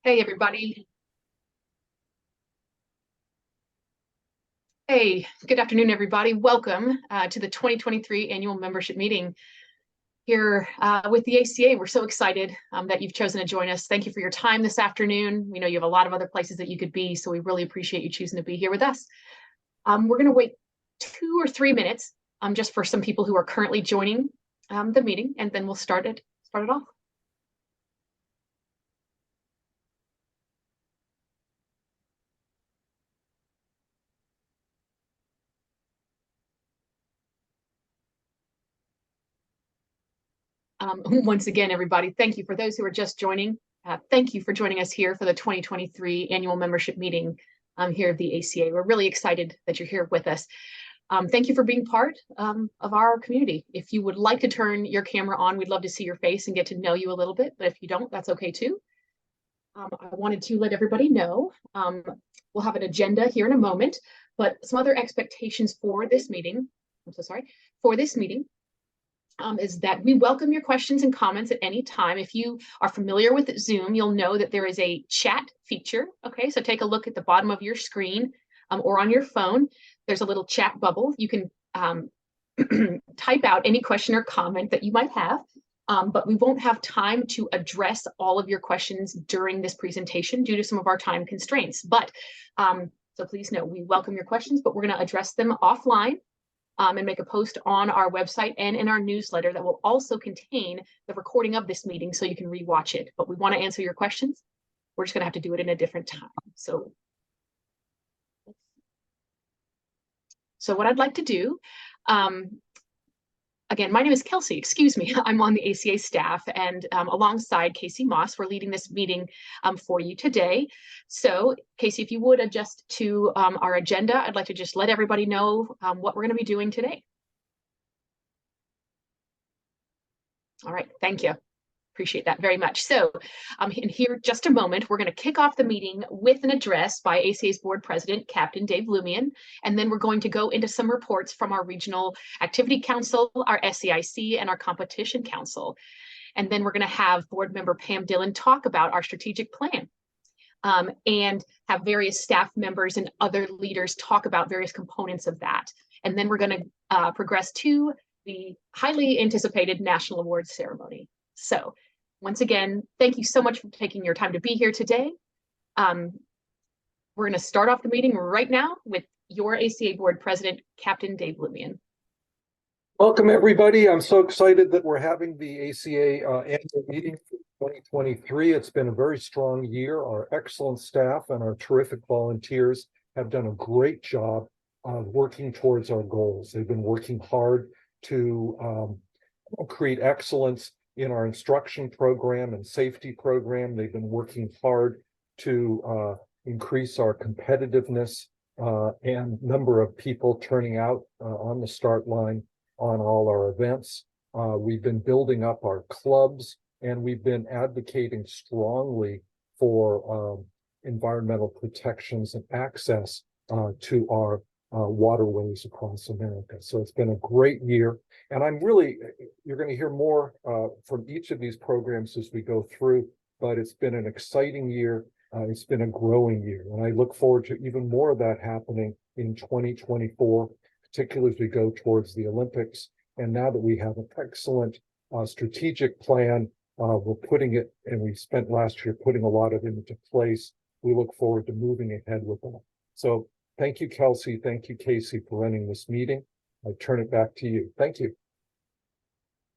Hey, everybody. Hey, good afternoon, everybody. Welcome to the 2023 annual membership meeting here with the ACA. We're so excited that you've chosen to join us. Thank you for your time this afternoon. We know you have a lot of other places that you could be, so we really appreciate you choosing to be here with us. We're going to wait 2 or 3 minutes just for some people who are currently joining the meeting, and then we'll start it off. Once again, everybody, thank you for those who are just joining. Thank you for joining us here for the 2023 annual membership meeting here at the ACA. We're really excited that you're here with us. Thank you for being part of our community. If you would like to turn your camera on, we'd love to see your face and get to know you a little bit, but if you don't, that's okay too. I wanted to let everybody know, we'll have an agenda here in a moment, but some other expectations for this meeting, is that we welcome your questions and comments at any time. If you are familiar with Zoom, you'll know that there is a chat feature. Okay, so take a look at the bottom of your screen or on your phone. There's a little chat bubble. You can type out any question or comment that you might have, but we won't have time to address all of your questions during this presentation due to some of our time constraints. But so please know we welcome your questions, but we're going to address them offline. And make a post on our website and in our newsletter that will also contain the recording of this meeting so you can rewatch it. But we want to answer your questions. We're just going to have to do it in a different time. So what I'd like to do, again, my name is Kelsey, excuse me. I'm on the ACA staff, and alongside Casey Moss, we're leading this meeting for you today. So Casey, if you would adjust to our agenda, I'd like to just let everybody know what we're going to be doing today. All right, thank you. Appreciate that very much. So in here just a moment, we're going to kick off the meeting with an address by ACA's board president, Captain Dave Lumian, and then we're going to go into some reports from our Regional Activity Council, our SEIC, and our Competition Council. And then we're going to have board member Pam Dillon talk about our strategic plan and have various staff members and other leaders talk about various components of that. And then we're going to progress to the highly anticipated National Awards ceremony. So once again, thank you so much for taking your time to be here today. We're going to start off the meeting right now with your ACA board president, Captain Dave Lumian. Welcome, everybody. I'm so excited that we're having the ACA annual meeting for 2023. It's been a very strong year. Our excellent staff and our terrific volunteers have done a great job of working towards our goals. They've been working hard to create excellence in our instruction program and safety program. They've been working hard to increase our competitiveness and number of people turning out on the start line on all our events. We've been building up our clubs, and we've been advocating strongly for environmental protections and access to our waterways across America. So it's been a great year. And you're going to hear more from each of these programs as we go through, but it's been an exciting year. It's been a growing year. And I look forward to even more of that happening in 2024, particularly as we go towards the Olympics. And now that we have an excellent strategic plan, we're putting it, and we spent last year putting a lot of it into place. We look forward to moving ahead with that. So thank you, Kelsey. Thank you, Casey, for running this meeting. I turn it back to you. Thank you.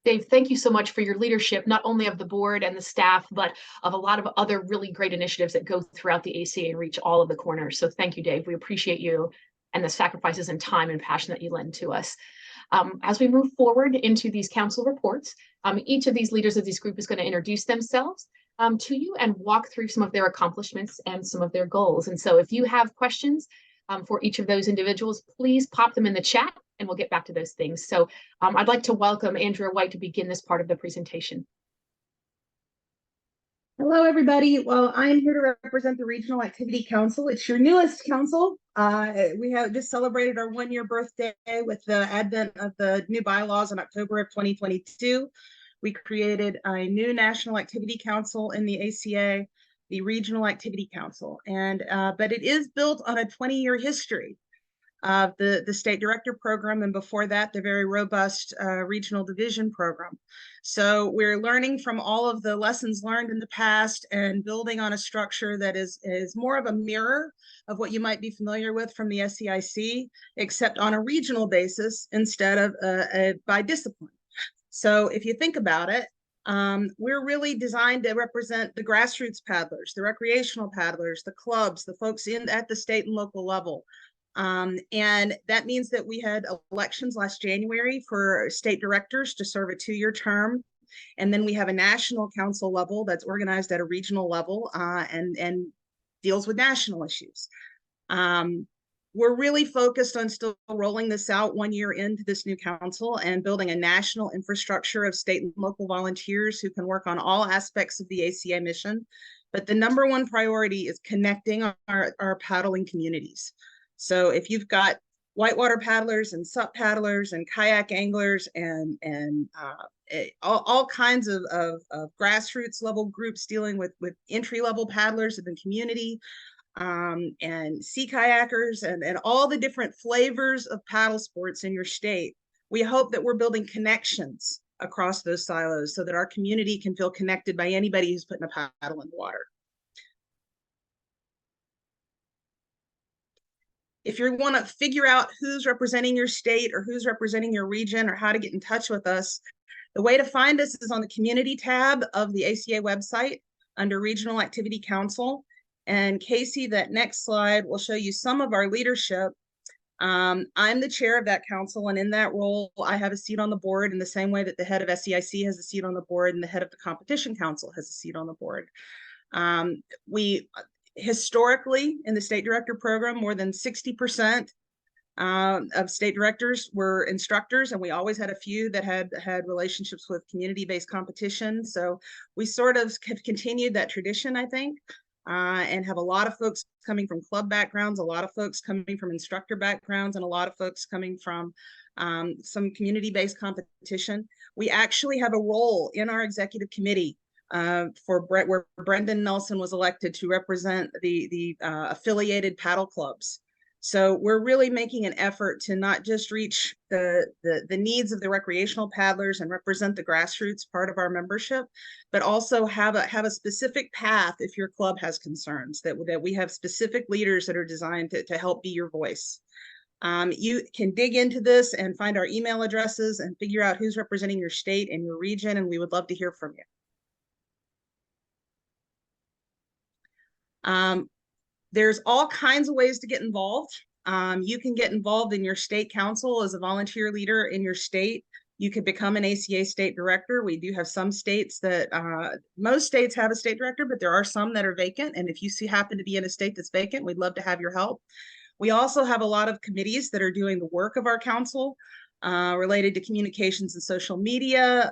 Dave, thank you so much for your leadership, not only of the board and the staff, but of a lot of other really great initiatives that go throughout the ACA and reach all of the corners. So thank you, Dave. We appreciate you and the sacrifices and time and passion that you lend to us. As we move forward into these council reports, each of these leaders of this group is going to introduce themselves to you and walk through some of their accomplishments and some of their goals. And so if you have questions for each of those individuals, please pop them in the chat and we'll get back to those things. So I'd like to welcome Andrea White to begin this part of the presentation. Hello, everybody. Well, I am here to represent the Regional Activity Council. It's your newest council. We have just celebrated our 1-year birthday with the advent of the new bylaws in October of 2022. We created a new National Activity Council in the ACA. the Regional Activity Council. And but it is built on a 20-year history of the state director program, and before that, the very robust regional division program. So we're learning from all of the lessons learned in the past and building on a structure that is more of a mirror of what you might be familiar with from the SCIC, except on a regional basis instead of by discipline. So if you think about it, we're really designed to represent the grassroots paddlers, the recreational paddlers, the clubs, the folks at the state and local level. And that means that we had elections last January for state directors to serve a 2-year term. And then we have a national council level that's organized at a regional level and deals with national issues. We're really focused on still rolling this out 1 year into this new council and building a national infrastructure of state and local volunteers who can work on all aspects of the ACA mission. But the #1 priority is connecting our paddling communities. So if you've got whitewater paddlers and SUP paddlers and kayak anglers and all kinds of grassroots level groups dealing with entry level paddlers in the community, and sea kayakers and all the different flavors of paddle sports in your state, we hope that we're building connections across those silos so that our community can feel connected by anybody who's putting a paddle in the water. If you want to figure out who's representing your state or who's representing your region or how to get in touch with us, the way to find us is on the community tab of the ACA website under Regional Activity Council. And Casey, that next slide will show you some of our leadership. I'm the chair of that council, and in that role, I have a seat on the board in the same way that the head of SCIC has a seat on the board and the head of the competition council has a seat on the board. We historically in the state director program, more than 60% of state directors were instructors, and we always had a few that had relationships with community-based competition. So we sort of have continued that tradition, I think, and have a lot of folks coming from club backgrounds, a lot of folks coming from instructor backgrounds, and a lot of folks coming from some community-based competition. We actually have a role in our executive committee where Brendan Nelson was elected to represent the affiliated paddle clubs. So we're really making an effort to not just reach the needs of the recreational paddlers and represent the grassroots part of our membership, but also have a specific path if your club has concerns, that we have specific leaders that are designed to help be your voice. You can dig into this and find our email addresses and figure out who's representing your state and your region, and we would love to hear from you. There's all kinds of ways to get involved. You can get involved in your state council as a volunteer leader in your state. You could become an ACA state director. We do have some states that, most states have a state director, but there are some that are vacant. And if you happen to be in a state that's vacant, we'd love to have your help. We also have a lot of committees that are doing the work of our council related to communications and social media,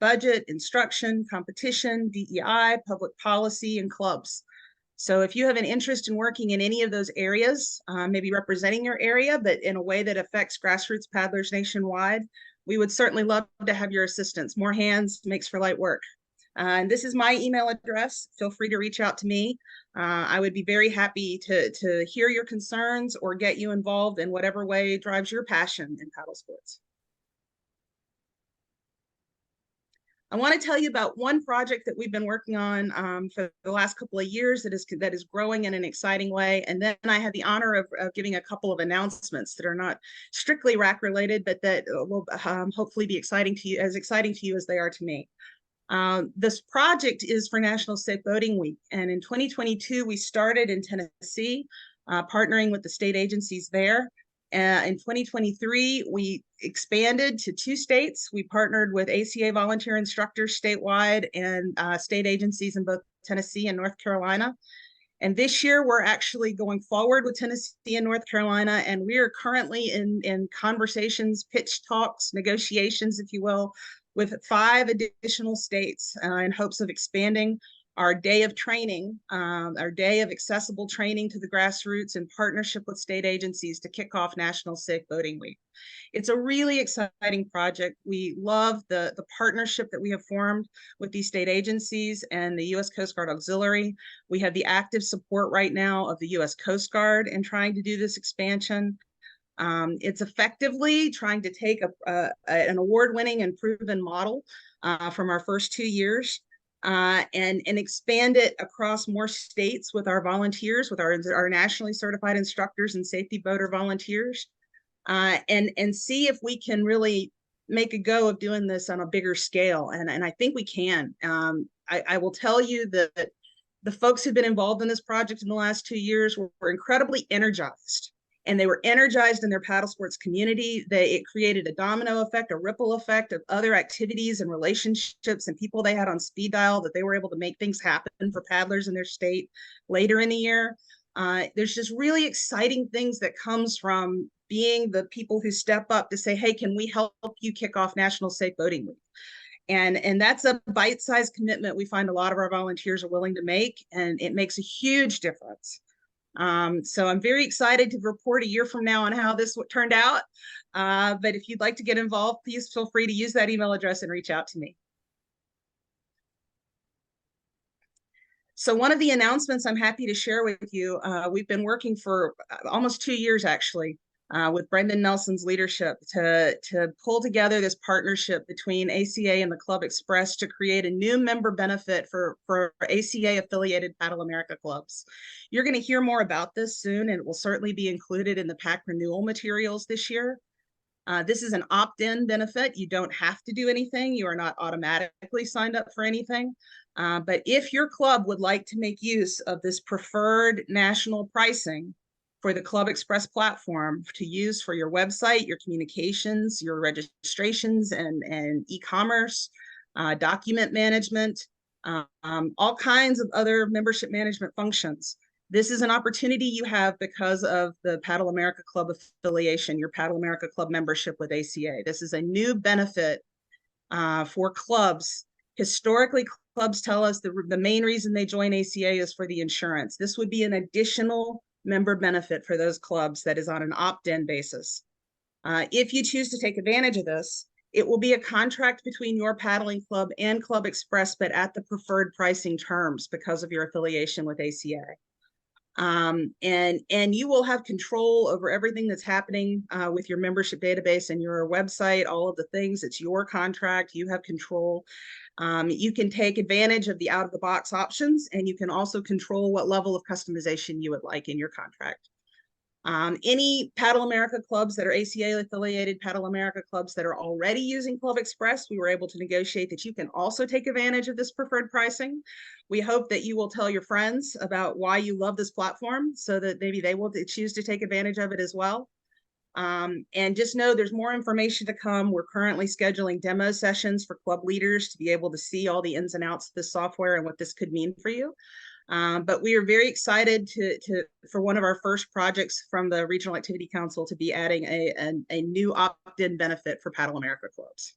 budget, instruction, competition, DEI, public policy, and clubs. So if you have an interest in working in any of those areas, maybe representing your area, but in a way that affects grassroots paddlers nationwide, we would certainly love to have your assistance. More hands makes for light work. And this is my email address. Feel free to reach out to me. I would be very happy to hear your concerns or get you involved in whatever way drives your passion in paddle sports. I want to tell you about one project that we've been working on for the last couple of years that is growing in an exciting way. And then I had the honor of giving a couple of announcements that are not strictly RAC related, but that will hopefully be exciting to you as they are to me. This project is for National Safe Boating Week. And in 2022, we started in Tennessee, partnering with the state agencies there. In 2023, we expanded to 2 states. We partnered with ACA volunteer instructors statewide and state agencies in both Tennessee and North Carolina. And this year, we're actually going forward with Tennessee and North Carolina, and we are currently in conversations, pitch talks, negotiations, if you will, with 5 additional states in hopes of expanding our day of training, our day of accessible training to the grassroots in partnership with state agencies to kick off National Safe Boating Week. It's a really exciting project. We love the partnership that we have formed with these state agencies and the U.S. Coast Guard Auxiliary. We have the active support right now of the U.S. Coast Guard in trying to do this expansion. It's effectively trying to take an award-winning and proven model from our first 2 years and expand it across more states with our volunteers, with our nationally certified instructors and safety boater volunteers, and see if we can really make a go of doing this on a bigger scale. And I think we can. I will tell you that the folks who've been involved in this project in the last 2 years were incredibly energized. And they were energized in their paddle sports community. It created a domino effect, a ripple effect of other activities and relationships and people they had on speed dial that they were able to make things happen for paddlers in their state later in the year. There's just really exciting things that comes from being the people who step up to say, hey, can we help you kick off National Safe Boating Week? And that's a bite-sized commitment we find a lot of our volunteers are willing to make, and it makes a huge difference. So I'm very excited to report a year from now on how this turned out. But if you'd like to get involved, please feel free to use that email address and reach out to me. So one of the announcements I'm happy to share with you, we've been working for almost 2 years actually with Brendan Nelson's leadership to pull together this partnership between ACA and the Club Express to create a new member benefit for ACA affiliated Paddle America clubs. You're going to hear more about this soon, and it will certainly be included in the PAC renewal materials this year. This is an opt-in benefit. You don't have to do anything. You are not automatically signed up for anything. But if your club would like to make use of this preferred national pricing for the Club Express platform to use for your website, your communications, your registrations and e-commerce, document management, all kinds of other membership management functions. This is an opportunity you have because of the Paddle America Club affiliation, your Paddle America Club membership with ACA. This is a new benefit for clubs. Historically, clubs tell us the main reason they join ACA is for the insurance. This would be an additional member benefit for those clubs that is on an opt-in basis. If you choose to take advantage of this, it will be a contract between your paddling club and Club Express, but at the preferred pricing terms because of your affiliation with ACA. And you will have control over everything that's happening with your membership database and your website, all of the things. It's your contract. You have control. You can take advantage of the out-of-the-box options, and you can also control what level of customization you would like in your contract. Any Paddle America clubs that are ACA affiliated, Paddle America clubs that are already using Club Express, we were able to negotiate that you can also take advantage of this preferred pricing. We hope that you will tell your friends about why you love this platform so that maybe they will choose to take advantage of it as well. And just know there's more information to come. We're currently scheduling demo sessions for club leaders to be able to see all the ins and outs of this software and what this could mean for you. But we are very excited for one of our first projects from the Regional Activity Council to be adding a new opt-in benefit for Paddle America clubs.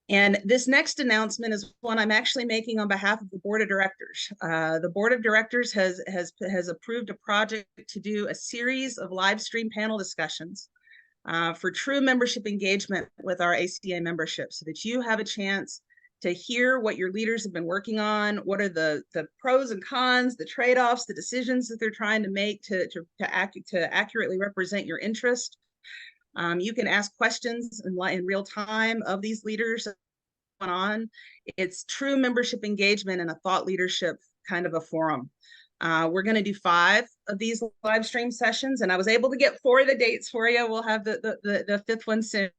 And this next announcement is one I'm actually making on behalf of the Board of Directors. The Board of Directors has approved a project to do a series of live stream panel discussions for true membership engagement with our ACA membership, so that you have a chance to hear what your leaders have been working on, what are the pros and cons, the trade-offs, the decisions that they're trying to make to accurately represent your interest. You can ask questions in real time of these leaders on. It's true membership engagement and a thought leadership kind of a forum. We're going to do 5 of these live stream sessions, and I was able to get 4 of the dates for you. We'll have the 5th one soon.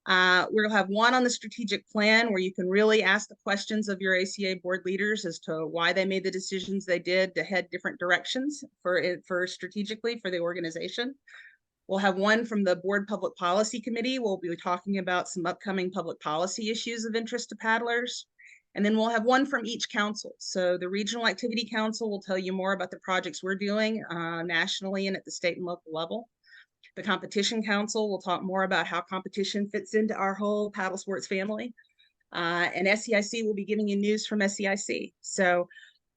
We'll have one on the strategic plan where you can really ask the questions of your ACA board leaders as to why they made the decisions they did to head different directions for strategically for the organization. We'll have one from the Board Public Policy Committee. We'll be talking about some upcoming public policy issues of interest to paddlers. And then we'll have one from each council. So the Regional Activity Council will tell you more about the projects we're doing nationally and at the state and local level. The Competition Council will talk more about how competition fits into our whole paddle sports family. and SEIC will be giving you news from SEIC. So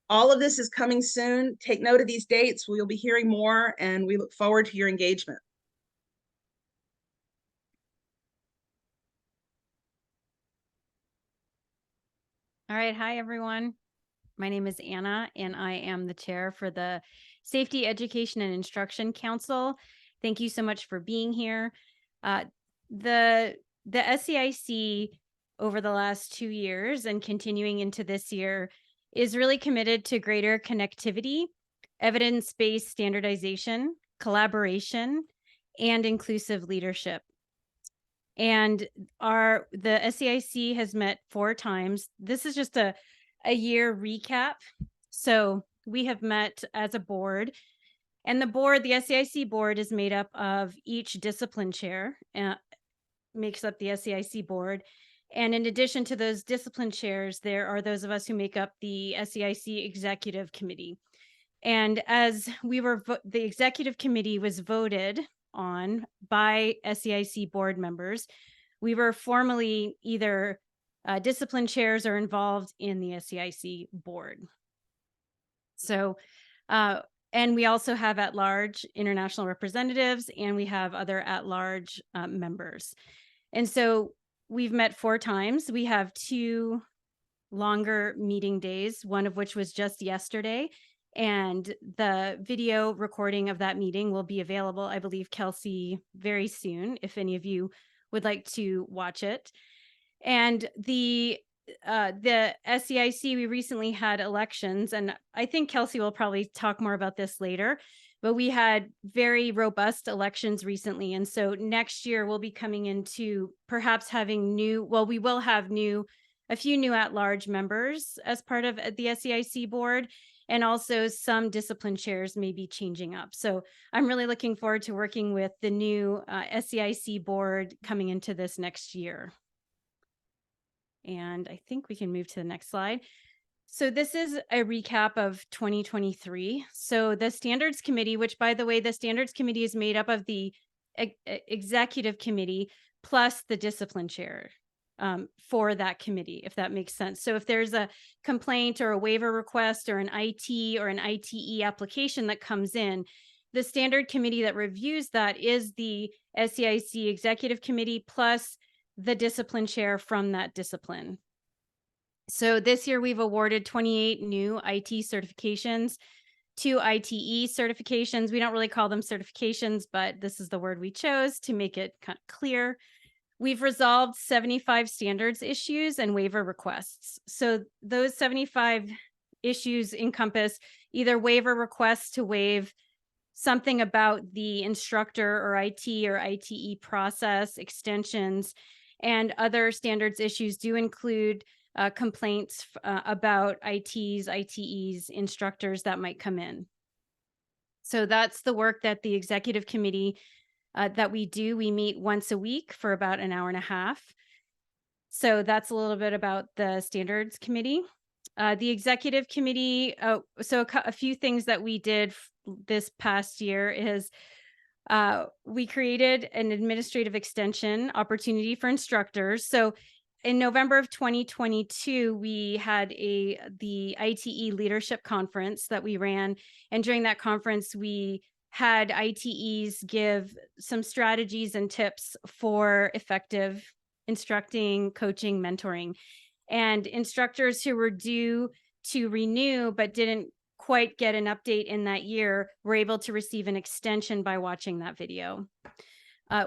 all of this is coming soon. Take note of these dates. We'll be hearing more, and we look forward to your engagement. All right. Hi, everyone. My name is Anna, and I am the chair for the Safety, Education, and Instruction Council. Thank you so much for being here. The SEIC over the last 2 years and continuing into this year is really committed to greater connectivity, evidence-based standardization, collaboration, and inclusive leadership. And the SEIC has met 4 times. This is just a year recap. So we have met as a board, and the SEIC board is made up of each discipline chair, makes up the SEIC board. And in addition to those discipline chairs, there are those of us who make up the SEIC executive committee. And as the executive committee was voted on by SEIC board members, we were formally either discipline chairs or involved in the SEIC board. So, and we also have at-large international representatives, and we have other at-large members. And so we've met 4 times. We have 2 longer meeting days, one of which was just yesterday. And the video recording of that meeting will be available, I believe, Kelsey, very soon, if any of you would like to watch it. And the SEIC, we recently had elections, and I think Kelsey will probably talk more about this later, but we had very robust elections recently. And so next year we'll be coming into perhaps having we will have a few new at-large members as part of the SEIC board. And also some discipline chairs may be changing up. So I'm really looking forward to working with the new SEIC board coming into this next year. And I think we can move to the next slide. So this is a recap of 2023. So the standards committee, which by the way, the standards committee is made up of the executive committee plus the discipline chair. For that committee, if that makes sense. So if there's a complaint or a waiver request or an IT or an ITE application that comes in, the standard committee that reviews that is the SEIC executive committee plus the discipline chair from that discipline. So this year we've awarded 28 new IT certifications, 2 ITE certifications. We don't really call them certifications, but this is the word we chose to make it kind of clear. We've resolved 75 standards issues and waiver requests. So those 75 issues encompass either waiver requests to waive something about the instructor or IT or ITE process, extensions, and other standards issues do include complaints about ITs, ITEs, instructors that might come in. So that's the work that the executive committee that we do. We meet once a week for about an hour and a half. So that's a little bit about the standards committee. The executive committee, so a few things that we did this past year is we created an administrative extension opportunity for instructors. So in November of 2022, we had the ITE leadership conference that we ran. And during that conference, we had ITEs give some strategies and tips for effective instructing, coaching, mentoring. And instructors who were due to renew but didn't quite get an update in that year were able to receive an extension by watching that video.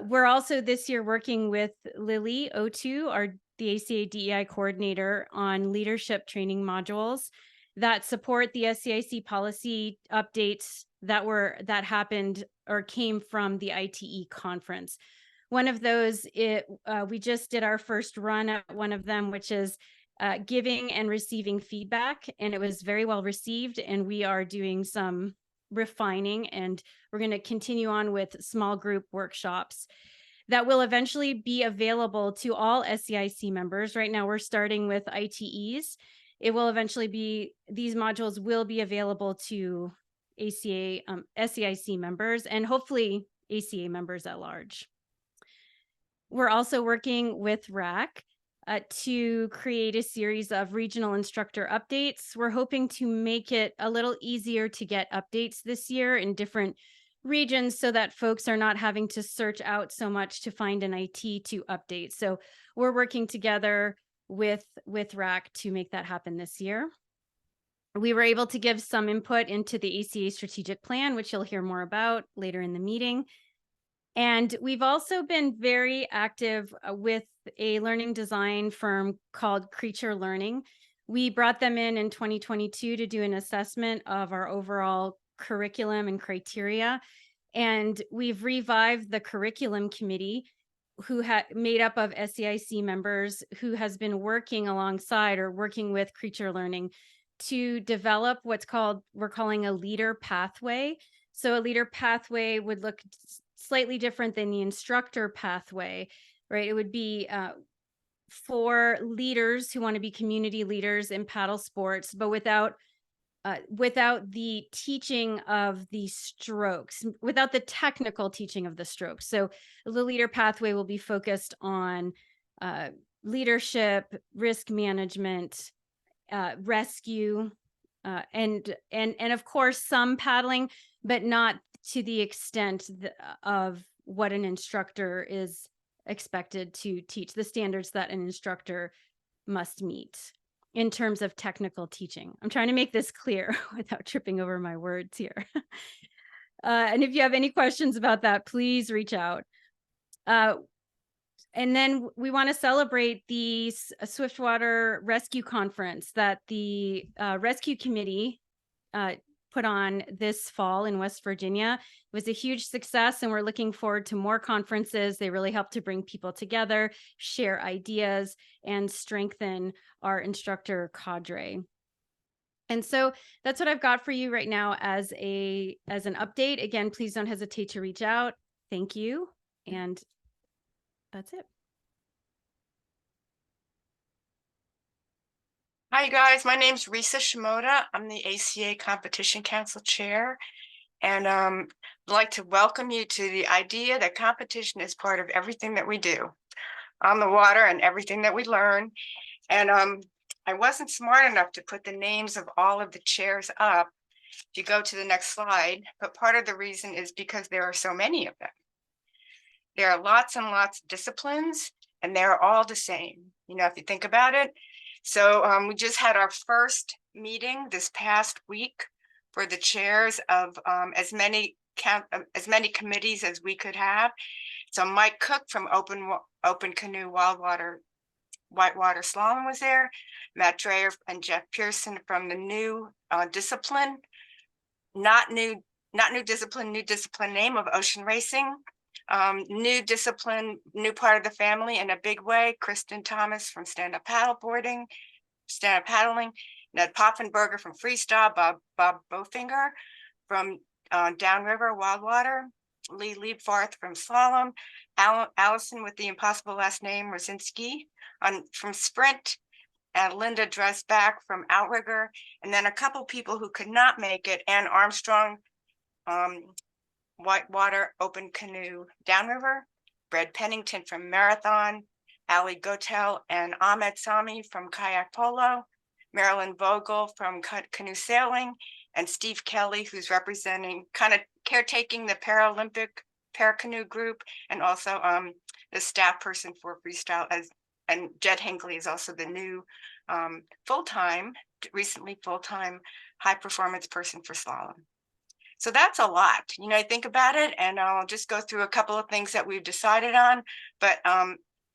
We're also this year working with Lily Otu, the ACA DEI coordinator, on leadership training modules that support the SEIC policy updates that happened or came from the ITE conference. One of those, we just did our first run at one of them, which is giving and receiving feedback, and it was very well received. And we are doing some refining, and we're going to continue on with small group workshops that will eventually be available to all SEIC members. Right now, we're starting with ITEs. It will eventually be, these modules will be available to ACA, SEIC members, and hopefully ACA members at large. We're also working with RAC. to create a series of regional instructor updates. We're hoping to make it a little easier to get updates this year in different regions so that folks are not having to search out so much to find an IT to update. So we're working together with RAC to make that happen this year. We were able to give some input into the ACA strategic plan, which you'll hear more about later in the meeting. And we've also been very active with a learning design firm called Creature Learning. We brought them in 2022 to do an assessment of our overall curriculum and criteria. And we've revived the curriculum committee, who had made up of SEIC members, who has been working alongside or working with Creature Learning to develop what's called, we're calling a leader pathway. So a leader pathway would look slightly different than the instructor pathway, right? It would be for leaders who want to be community leaders in paddle sports, but without the teaching of the strokes, without the technical teaching of the strokes. So the leader pathway will be focused on leadership, risk management, rescue, and of course some paddling, but not to the extent of what an instructor is expected to teach, the standards that an instructor must meet in terms of technical teaching. I'm trying to make this clear without tripping over my words here. And if you have any questions about that, please reach out. And then we want to celebrate the Swiftwater Rescue Conference that the Rescue Committee put on this fall in West Virginia. It was a huge success, and we're looking forward to more conferences. They really help to bring people together, share ideas, and strengthen our instructor cadre. And so that's what I've got for you right now as an update. Again, please don't hesitate to reach out. Thank you. And that's it. Hi, you guys. My name's Risa Shimoda. I'm the ACA Competition Council Chair, and I'd like to welcome you to the idea that competition is part of everything that we do on the water and everything that we learn. And I wasn't smart enough to put the names of all of the chairs up. If you go to the next slide, but part of the reason is because there are so many of them. There are lots and lots of disciplines, and they're all the same, you know, if you think about it. So we just had our first meeting this past week for the chairs of as many committees as we could have. So Mike Cook from Open Canoe Whitewater Slalom was there. Matt Dreyer and Jeff Pearson from the new discipline, new discipline name of ocean racing. New discipline, new part of the family in a big way. Kristen Thomas from stand-up paddling, Ned Poffenberger from freestyle, Bob Bofinger from downriver wildwater, Lee Liebfarth from slalom, Allison with the impossible last name Rosinski from sprint, and Linda Dresbach from outrigger, and then a couple people who could not make it, Ann Armstrong, Whitewater Open Canoe Downriver, Brad Pennington from Marathon, Ali Gotel and Ahmed Sami from Kayak Polo, Marilyn Vogel from Canoe Sailing, and Steve Kelly, who's representing, kind of caretaking the Paralympic Paracanoe group, and also the staff person for freestyle, and Jed Hinckley is also the new recently full-time high performance person for slalom. So that's a lot, you know, I think about it, and I'll just go through a couple of things that we've decided on. But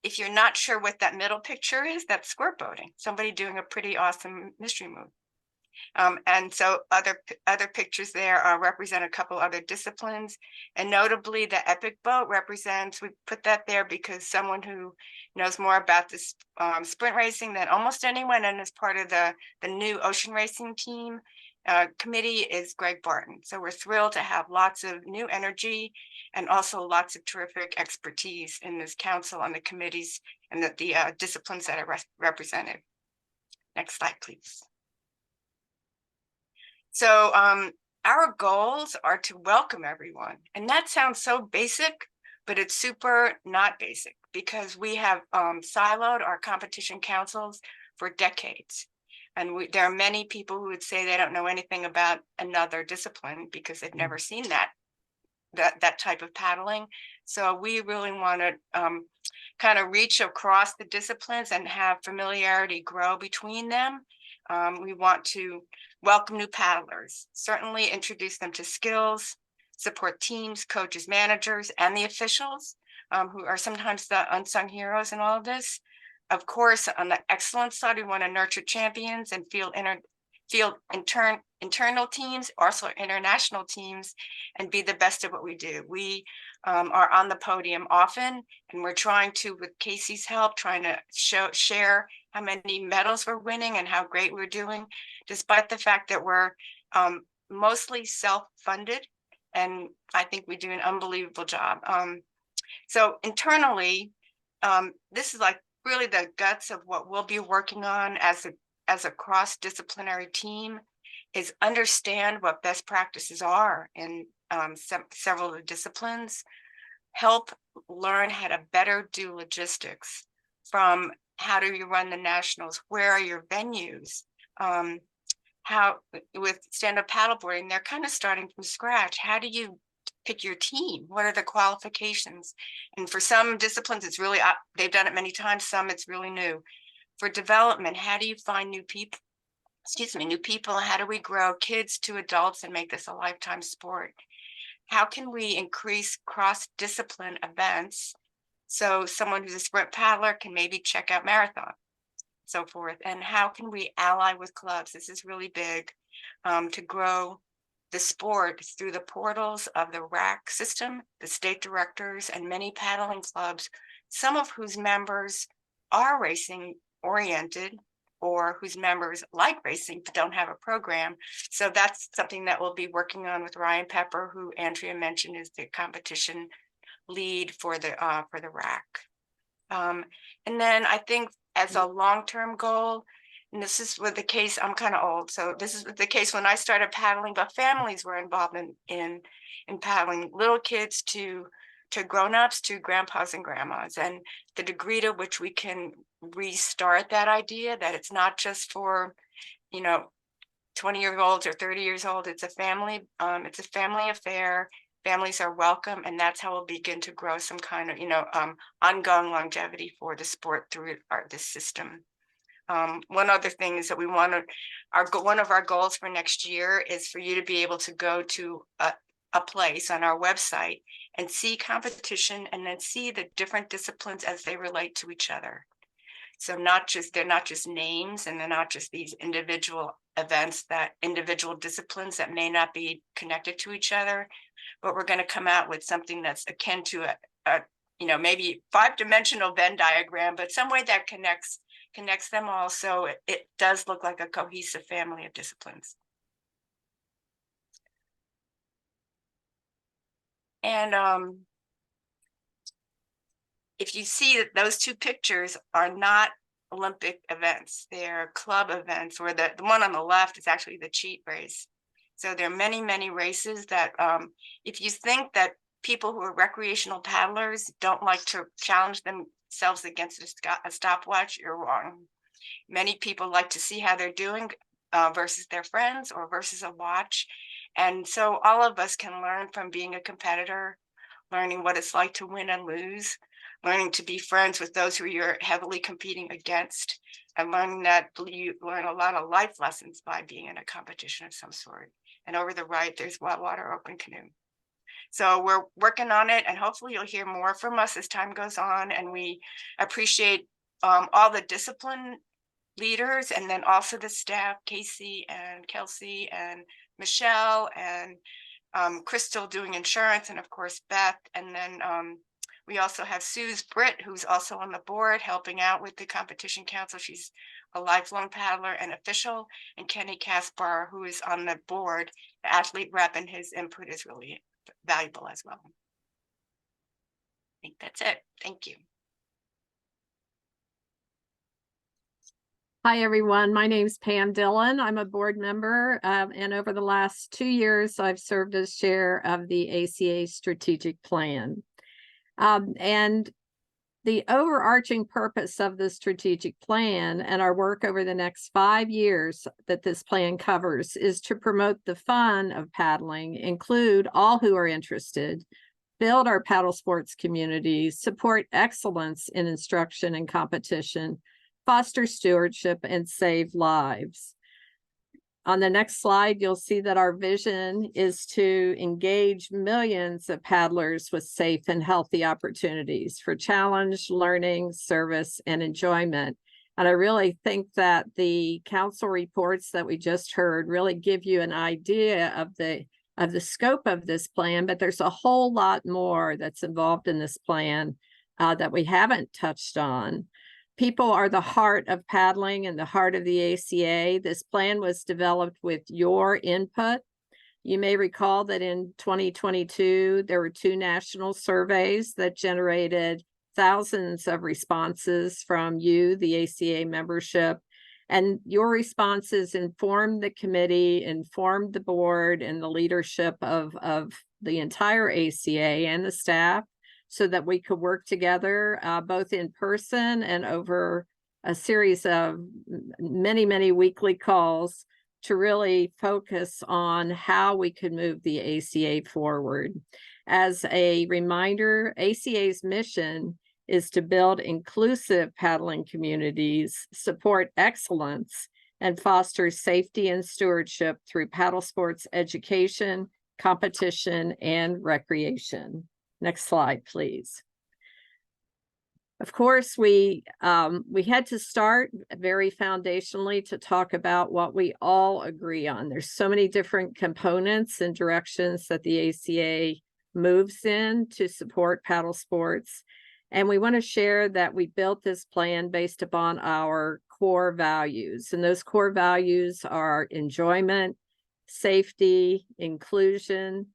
if you're not sure what that middle picture is, that's squirt boating, somebody doing a pretty awesome mystery move. And so other pictures there represent a couple other disciplines, and notably the epic boat represents, we put that there because someone who knows more about this sprint racing than almost anyone, and is part of the new ocean racing team committee, is Greg Barton. So we're thrilled to have lots of new energy and also lots of terrific expertise in this council and the committees and the disciplines that are represented. Next slide, please. So our goals are to welcome everyone. And that sounds so basic, but it's super not basic because we have siloed our competition councils for decades. And there are many people who would say they don't know anything about another discipline because they've never seen that type of paddling. So we really want to kind of reach across the disciplines and have familiarity grow between them. We want to welcome new paddlers, certainly introduce them to skills, support teams, coaches, managers, and the officials who are sometimes the unsung heroes in all of this. Of course, on the excellence side, we want to nurture champions and internal teams, also international teams, and be the best at what we do. We are on the podium often, and we're trying to, with Casey's help, trying to share how many medals we're winning and how great we're doing, despite the fact that we're mostly self-funded, and I think we do an unbelievable job. So internally, this is like really the guts of what we'll be working on as a cross-disciplinary team, is understand what best practices are in several of the disciplines, help learn how to better do logistics, from how do you run the nationals, where are your venues, how with stand-up paddleboarding, they're kind of starting from scratch. How do you pick your team? What are the qualifications? And for some disciplines, it's really, they've done it many times, some it's really new. For development, how do you find new people? New people, how do we grow kids to adults and make this a lifetime sport? How can we increase cross-discipline events so someone who's a sprint paddler can maybe check out marathon, so forth? And how can we ally with clubs? This is really big, to grow the sport through the portals of the RAC system, the state directors, and many paddling clubs, some of whose members are racing oriented, or whose members like racing but don't have a program. So that's something that we'll be working on with Ryan Pepper, who Andrea mentioned is the competition lead for the RAC. And then I think as a long-term goal, and this is with the case, I'm kind of old, so this is the case when I started paddling, but families were involved in paddling, little kids to grown-ups, to grandpas and grandmas, and the degree to which we can restart that idea that it's not just for 20-year-olds or 30 years old. It's a family affair. Families are welcome, and that's how we'll begin to grow some kind of ongoing longevity for the sport through this system. One other thing is that we want to, one of our goals for next year is for you to be able to go to a place on our website and see competition, and then see the different disciplines as they relate to each other. So they're not just names, and they're not just these individual events, that individual disciplines that may not be connected to each other, but we're going to come out with something that's akin to a maybe 5-dimensional Venn diagram, but some way that connects them all, so it does look like a cohesive family of disciplines. And if you see that those two pictures are not Olympic events, they're club events, or the one on the left is actually the cheat race. So there are many, many races that if you think that people who are recreational paddlers don't like to challenge themselves against a stopwatch, you're wrong. Many people like to see how they're doing versus their friends or versus a watch. And so all of us can learn from being a competitor, learning what it's like to win and lose, learning to be friends with those who you're heavily competing against, and learning that you learn a lot of life lessons by being in a competition of some sort. And over the right, there's Whitewater Open Canoe. So we're working on it, and hopefully you'll hear more from us as time goes on. And we appreciate all the discipline leaders, and then also the staff, Casey and Kelsey and Michelle and Crystal doing insurance, and of course Beth. And then we also have Suze Britt, who's also on the board helping out with the competition council. She's a lifelong paddler and official, and Kenny Kaspar, who is on the board, the athlete rep, and his input is really valuable as well. I think that's it. Thank you. Hi, everyone. My name's Pam Dillon. I'm a board member, and over the last 2 years, I've served as chair of the ACA strategic plan. And the overarching purpose of the strategic plan and our work over the next 5 years that this plan covers is to promote the fun of paddling, include all who are interested, build our paddle sports communities, support excellence in instruction and competition, foster stewardship, and save lives. On the next slide, you'll see that our vision is to engage millions of paddlers with safe and healthy opportunities for challenge, learning, service, and enjoyment. And I really think that the council reports that we just heard really give you an idea of the scope of this plan, but there's a whole lot more that's involved in this plan that we haven't touched on. People are the heart of paddling and the heart of the ACA. This plan was developed with your input. You may recall that in 2022, there were 2 national surveys that generated thousands of responses from you, the ACA membership. And your responses informed the committee, informed the board and the leadership of the entire ACA and the staff, so that we could work together both in person and over a series of many, many weekly calls to really focus on how we could move the ACA forward. As a reminder, ACA's mission is to build inclusive paddling communities, support excellence, and foster safety and stewardship through paddle sports education, competition, and recreation. Next slide, please. Of course, we had to start very foundationally to talk about what we all agree on. There's so many different components and directions that the ACA moves in to support paddle sports. And we want to share that we built this plan based upon our core values. And those core values are enjoyment, safety, inclusion,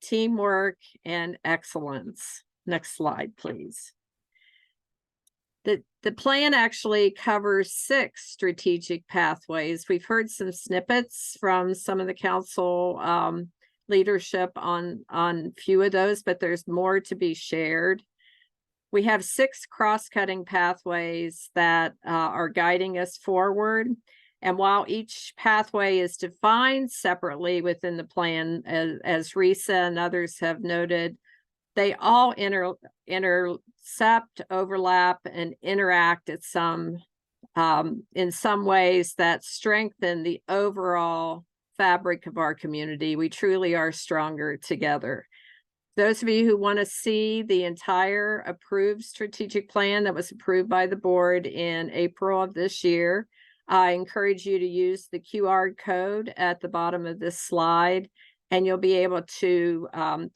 teamwork, and excellence. Next slide, please. The plan actually covers 6 strategic pathways. We've heard some snippets from some of the council leadership on a few of those, but there's more to be shared. We have 6 cross-cutting pathways that are guiding us forward. And while each pathway is defined separately within the plan, as Risa and others have noted, they all intercept, overlap, and interact at in some ways that strengthen the overall fabric of our community. We truly are stronger together. Those of you who want to see the entire approved strategic plan that was approved by the board in April of this year, I encourage you to use the QR code at the bottom of this slide, and you'll be able to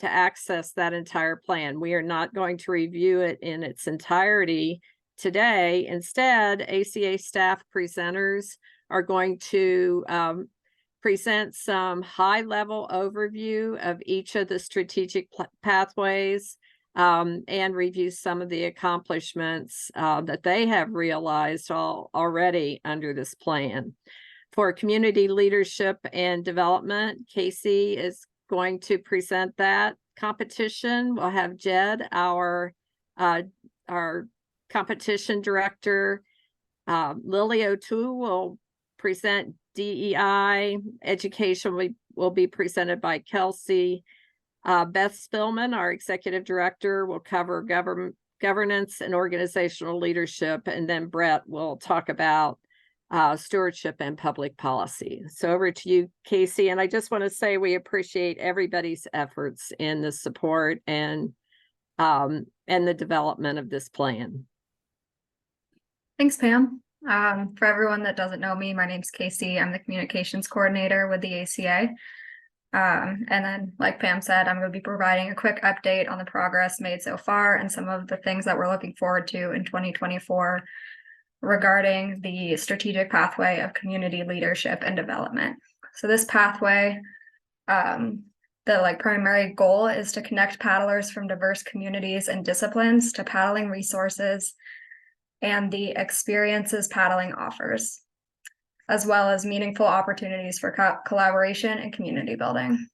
access that entire plan. We are not going to review it in its entirety today. Instead, ACA staff presenters are going to present some high-level overview of each of the strategic pathways and review some of the accomplishments that they have realized already under this plan. For community leadership and development, Casey is going to present that. Competition, we'll have Jed, our competition director. Lily O'Toole will present DEI. Education will be presented by Kelsey. Beth Spillman, our executive director, will cover governance and organizational leadership. And then Brett will talk about stewardship and public policy. So over to you, Casey. And I just want to say we appreciate everybody's efforts in the support and the development of this plan. Thanks, Pam. For everyone that doesn't know me, my name's Casey. I'm the communications coordinator with the ACA. And then, like Pam said, I'm going to be providing a quick update on the progress made so far and some of the things that we're looking forward to in 2024 regarding the strategic pathway of community leadership and development. So this pathway, the primary goal is to connect paddlers from diverse communities and disciplines to paddling resources and the experiences paddling offers, as well as meaningful opportunities for collaboration and community building.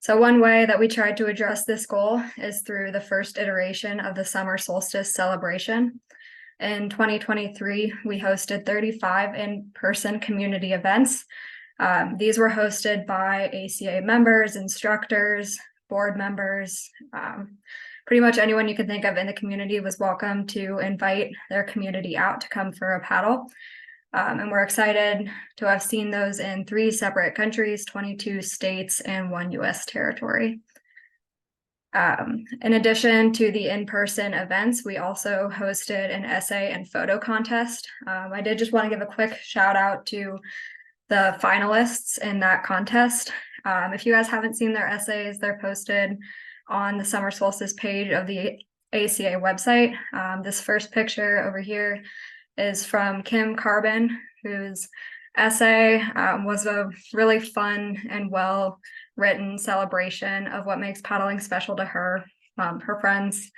So one way that we tried to address this goal is through the first iteration of the summer solstice celebration. In 2023, we hosted 35 in-person community events. These were hosted by ACA members, instructors, board members. Pretty much anyone you can think of in the community was welcome to invite their community out to come for a paddle. And we're excited to have seen those in 3 separate countries, 22 states, and 1 US territory. In addition to the in-person events, we also hosted an essay and photo contest. I did just want to give a quick shout out to the finalists in that contest. If you guys haven't seen their essays, they're posted on the summer solstice page of the ACA website. This first picture over here is from Kim Carbon, whose essay was a really fun and well-written celebration of what makes paddling special to her, her friends.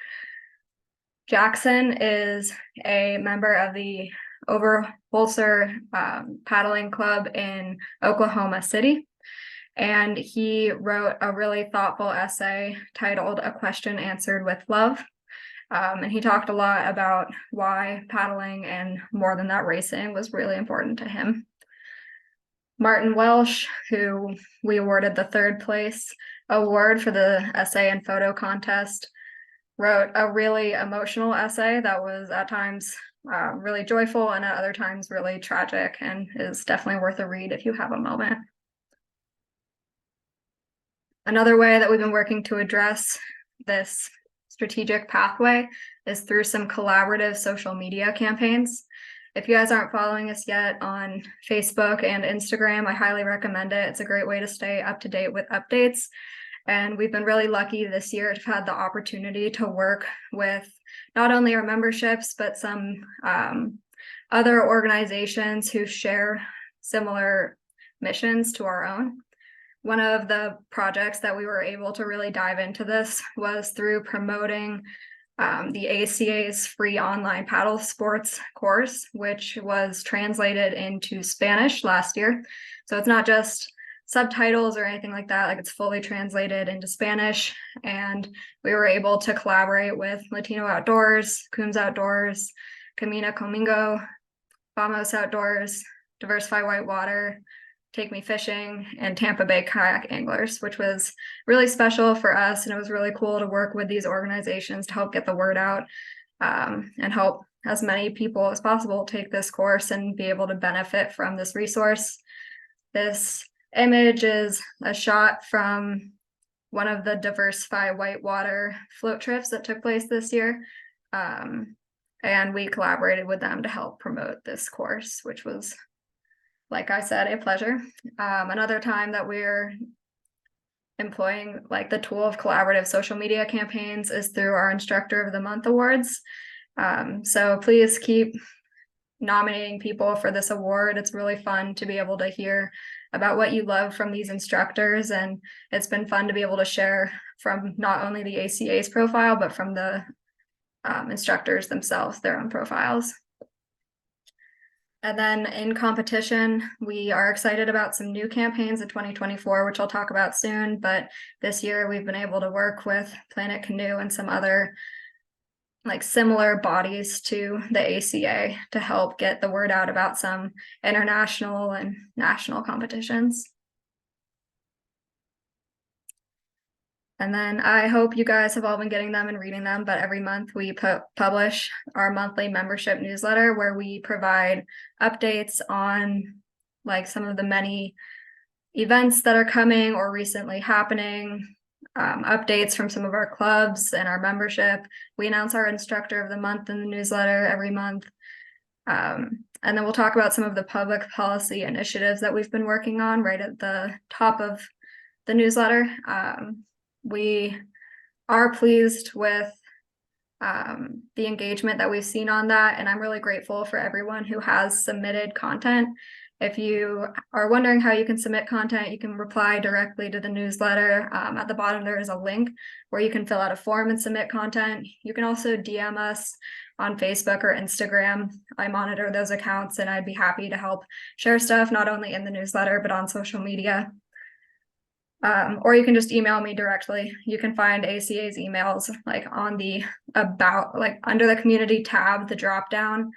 Jackson is a member of the Overholser Paddling Club in Oklahoma City, and he wrote a really thoughtful essay titled "A Question Answered with Love." And he talked a lot about why paddling and more than that racing was really important to him. Martin Welsh, who we awarded the 3rd place award for the essay and photo contest, wrote a really emotional essay that was at times really joyful and at other times really tragic, and is definitely worth a read if you have a moment. Another way that we've been working to address this strategic pathway is through some collaborative social media campaigns. If you guys aren't following us yet on Facebook and Instagram, I highly recommend it. It's a great way to stay up to date with updates. And we've been really lucky this year to have had the opportunity to work with not only our memberships, but some other organizations who share similar missions to our own. One of the projects that we were able to really dive into this was through promoting the ACA's free online paddle sports course, which was translated into Spanish last year. So it's not just subtitles or anything like that, like it's fully translated into Spanish. And we were able to collaborate with Latino Outdoors, Coombs Outdoors, Camina Comingo, Vamos Outdoors, Diversify Whitewater, Take Me Fishing, and Tampa Bay Kayak Anglers, which was really special for us. And it was really cool to work with these organizations to help get the word out and help as many people as possible take this course and be able to benefit from this resource. This image is a shot from one of the Diversify Whitewater float trips that took place this year. And we collaborated with them to help promote this course, which was, like I said, a pleasure. Another time that we're employing like the tool of collaborative social media campaigns is through our Instructor of the Month awards. So please keep nominating people for this award. It's really fun to be able to hear about what you love from these instructors, and it's been fun to be able to share from not only the ACA's profile, but from the instructors themselves, their own profiles. And then in competition, we are excited about some new campaigns in 2024, which I'll talk about soon. But this year we've been able to work with Planet Canoe and some other like similar bodies to the ACA to help get the word out about some international and national competitions. And then I hope you guys have all been getting them and reading them, but every month we publish our monthly membership newsletter where we provide updates on like some of the many events that are coming or recently happening, updates from some of our clubs and our membership. We announce our Instructor of the Month in the newsletter every month. And then we'll talk about some of the public policy initiatives that we've been working on right at the top of the newsletter. We are pleased with the engagement that we've seen on that, and I'm really grateful for everyone who has submitted content. If you are wondering how you can submit content, you can reply directly to the newsletter. At the bottom, there is a link where you can fill out a form and submit content. You can also DM us on Facebook or Instagram. I monitor those accounts, and I'd be happy to help share stuff, not only in the newsletter, but on social media. Or you can just email me directly. You can find ACA's emails like on the about, like under the community tab, the drop down,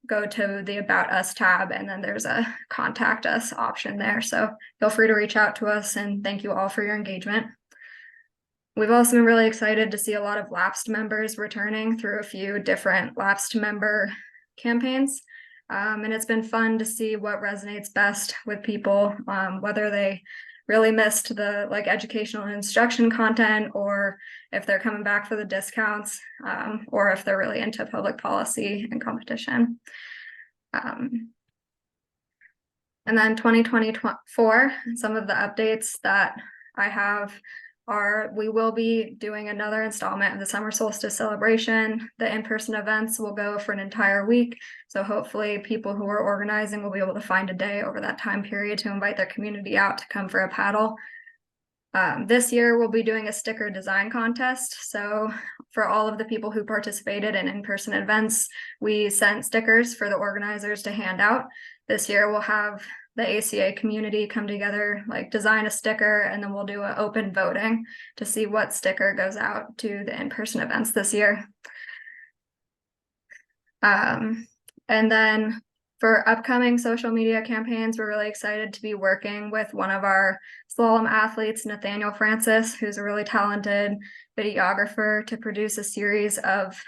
go to the About Us tab, and then there's a contact us option there. So feel free to reach out to us, and thank you all for your engagement. We've also been really excited to see a lot of lapsed members returning through a few different lapsed member campaigns. And it's been fun to see what resonates best with people, whether they really missed the like educational and instruction content, or if they're coming back for the discounts, or if they're really into public policy and competition. And then 2024, some of the updates that I have are we will be doing another installment of the summer solstice celebration. The in-person events will go for an entire week. So hopefully people who are organizing will be able to find a day over that time period to invite their community out to come for a paddle. This year we'll be doing a sticker design contest. So for all of the people who participated in in-person events, we sent stickers for the organizers to hand out. This year we'll have the ACA community come together, like design a sticker, and then we'll do an open voting to see what sticker goes out to the in-person events this year. And then for upcoming social media campaigns, we're really excited to be working with one of our slalom athletes, Nathaniel Francis, who's a really talented videographer, to produce a series of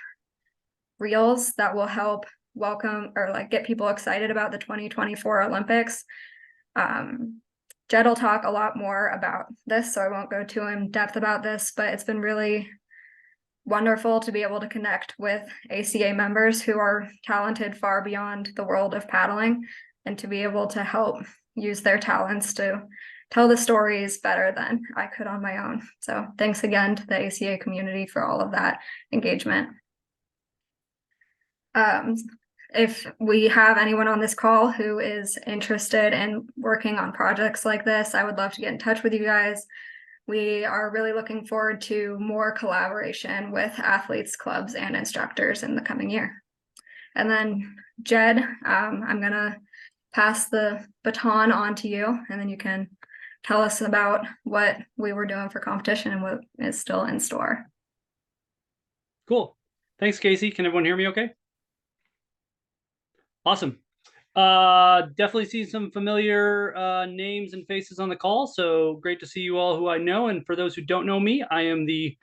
reels that will help welcome or like get people excited about the 2024 Olympics. Jed will talk a lot more about this, so I won't go too in depth about this, but it's been really wonderful to be able to connect with ACA members who are talented far beyond the world of paddling, and to be able to help use their talents to tell the stories better than I could on my own. So thanks again to the ACA community for all of that engagement. If we have anyone on this call who is interested in working on projects like this, I would love to get in touch with you guys. We are really looking forward to more collaboration with athletes, clubs, and instructors in the coming year. And then Jed, I'm gonna pass the baton on to you, and then you can tell us about what we were doing for competition and what is still in store. Cool. Thanks, Casey. Can everyone hear me okay? Awesome. Definitely see some familiar names and faces on the call. So great to see you all who I know. And for those who don't know me, I am the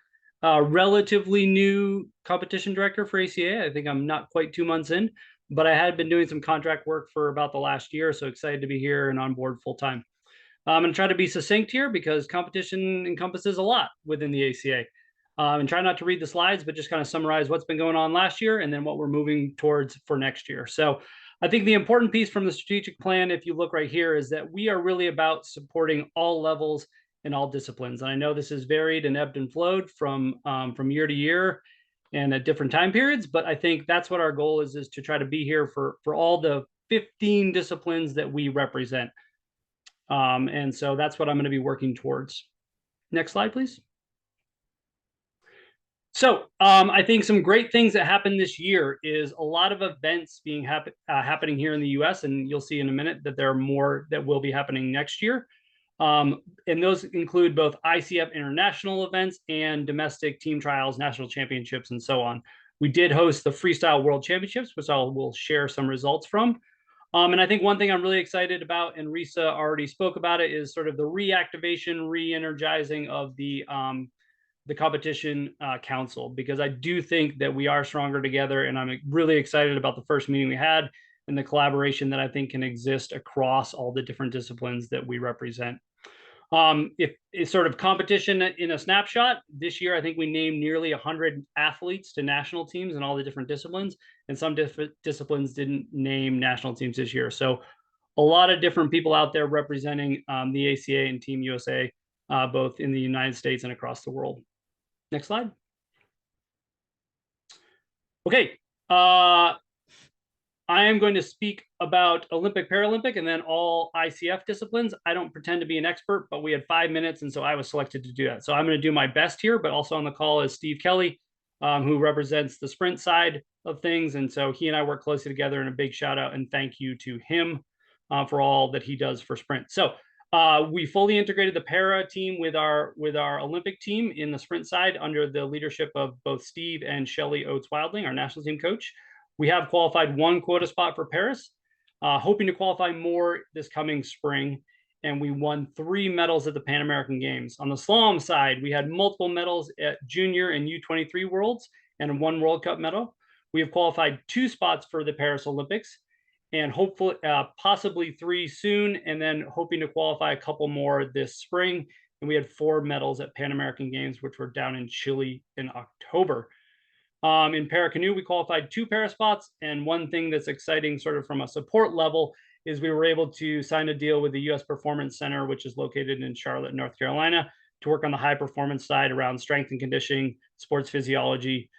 relatively new competition director for ACA. I think I'm not quite 2 months in, but I had been doing some contract work for about the last year. So excited to be here and on board full time. I'm going to try to be succinct here because competition encompasses a lot within the ACA. And try not to read the slides, but just kind of summarize what's been going on last year and then what we're moving towards for next year. So I think the important piece from the strategic plan, if you look right here, is that we are really about supporting all levels and all disciplines. And I know this is varied and ebbed and flowed from year to year and at different time periods, but I think that's what our goal is to try to be here for all the 15 disciplines that we represent. And so that's what I'm going to be working towards. Next slide, please. So I think some great things that happened this year is a lot of events being happening here in the US, and you'll see in a minute that there are more that will be happening next year. And those include both ICF international events and domestic team trials, national championships, and so on. We did host the Freestyle World Championships, which I will share some results from. And I think one thing I'm really excited about, and Risa already spoke about it, is sort of the reactivation, re-energizing of the competition council, because I do think that we are stronger together, and I'm really excited about the first meeting we had and the collaboration that I think can exist across all the different disciplines that we represent. If it's sort of competition in a snapshot, this year I think we named nearly 100 athletes to national teams in all the different disciplines, and some different disciplines didn't name national teams this year. So a lot of different people out there representing the ACA and Team USA, both in the United States and across the world. Next slide. Okay, I am going to speak about Olympic, Paralympic, and then all ICF disciplines. I don't pretend to be an expert, but we had 5 minutes, and so I was selected to do that. So I'm going to do my best here, but also on the call is Steve Kelly, who represents the sprint side of things. And so he and I work closely together, and a big shout out and thank you to him for all that he does for sprint. So We fully integrated the para team with our Olympic team in the sprint side under the leadership of both Steve and Shelly Oates Wildling, our national team coach. We have qualified 1 quota spot for Paris, hoping to qualify more this coming spring. And we won 3 medals at the Pan American Games. On the slalom side, we had multiple medals at junior and U23 Worlds and 1 World Cup medal. We have qualified 2 spots for the Paris Olympics, and hopefully possibly 3 soon, and then hoping to qualify a couple more this spring. And we had 4 medals at Pan American Games, which were down in Chile in October. In para canoe, we qualified 2 para spots, and one thing that's exciting sort of from a support level is we were able to sign a deal with the U.S. Performance Center, which is located in Charlotte, North Carolina, to work on the high performance side around strength and conditioning, sports physiology,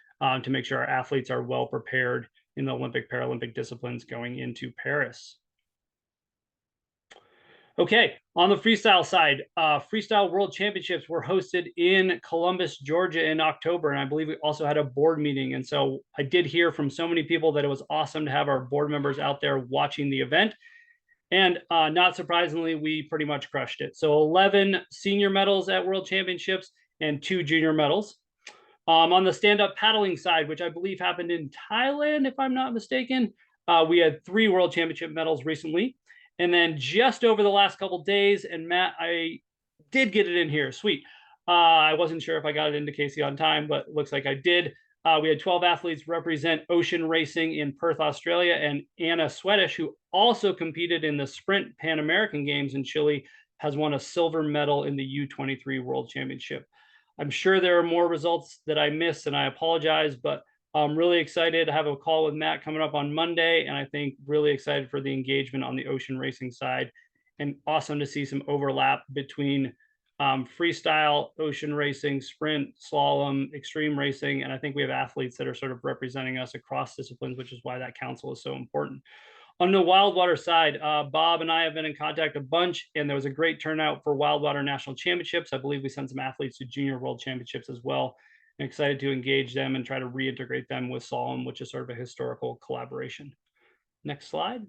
to make sure our athletes are well prepared in the Olympic, Paralympic disciplines going into Paris. Okay, on the freestyle side, Freestyle World Championships were hosted in Columbus, Georgia in October, and I believe we also had a board meeting. And so I did hear from so many people that it was awesome to have our board members out there watching the event. And not surprisingly, we pretty much crushed it. So 11 senior medals at World Championships and 2 junior medals. On the stand-up paddling side, which I believe happened in Thailand, if I'm not mistaken, we had 3 World Championship medals recently. And then just over the last couple days, and Matt, I did get it in here. Sweet. I wasn't sure if I got it into Casey on time, but it looks like I did. We had 12 athletes represent ocean racing in Perth, Australia, and Anna Swedish, who also competed in the Sprint Pan American Games in Chile, has won a silver medal in the U23 World Championship. I'm sure there are more results that I missed, and I apologize, but I'm really excited to have a call with Matt coming up on Monday, and I think really excited for the engagement on the ocean racing side, and awesome to see some overlap between freestyle, ocean racing, sprint, slalom, extreme racing, and I think we have athletes that are sort of representing us across disciplines, which is why that council is so important. On the wildwater side, Bob and I have been in contact a bunch, and there was a great turnout for wildwater national championships. I believe we sent some athletes to junior world championships as well. I'm excited to engage them and try to reintegrate them with slalom, which is sort of a historical collaboration. Next slide.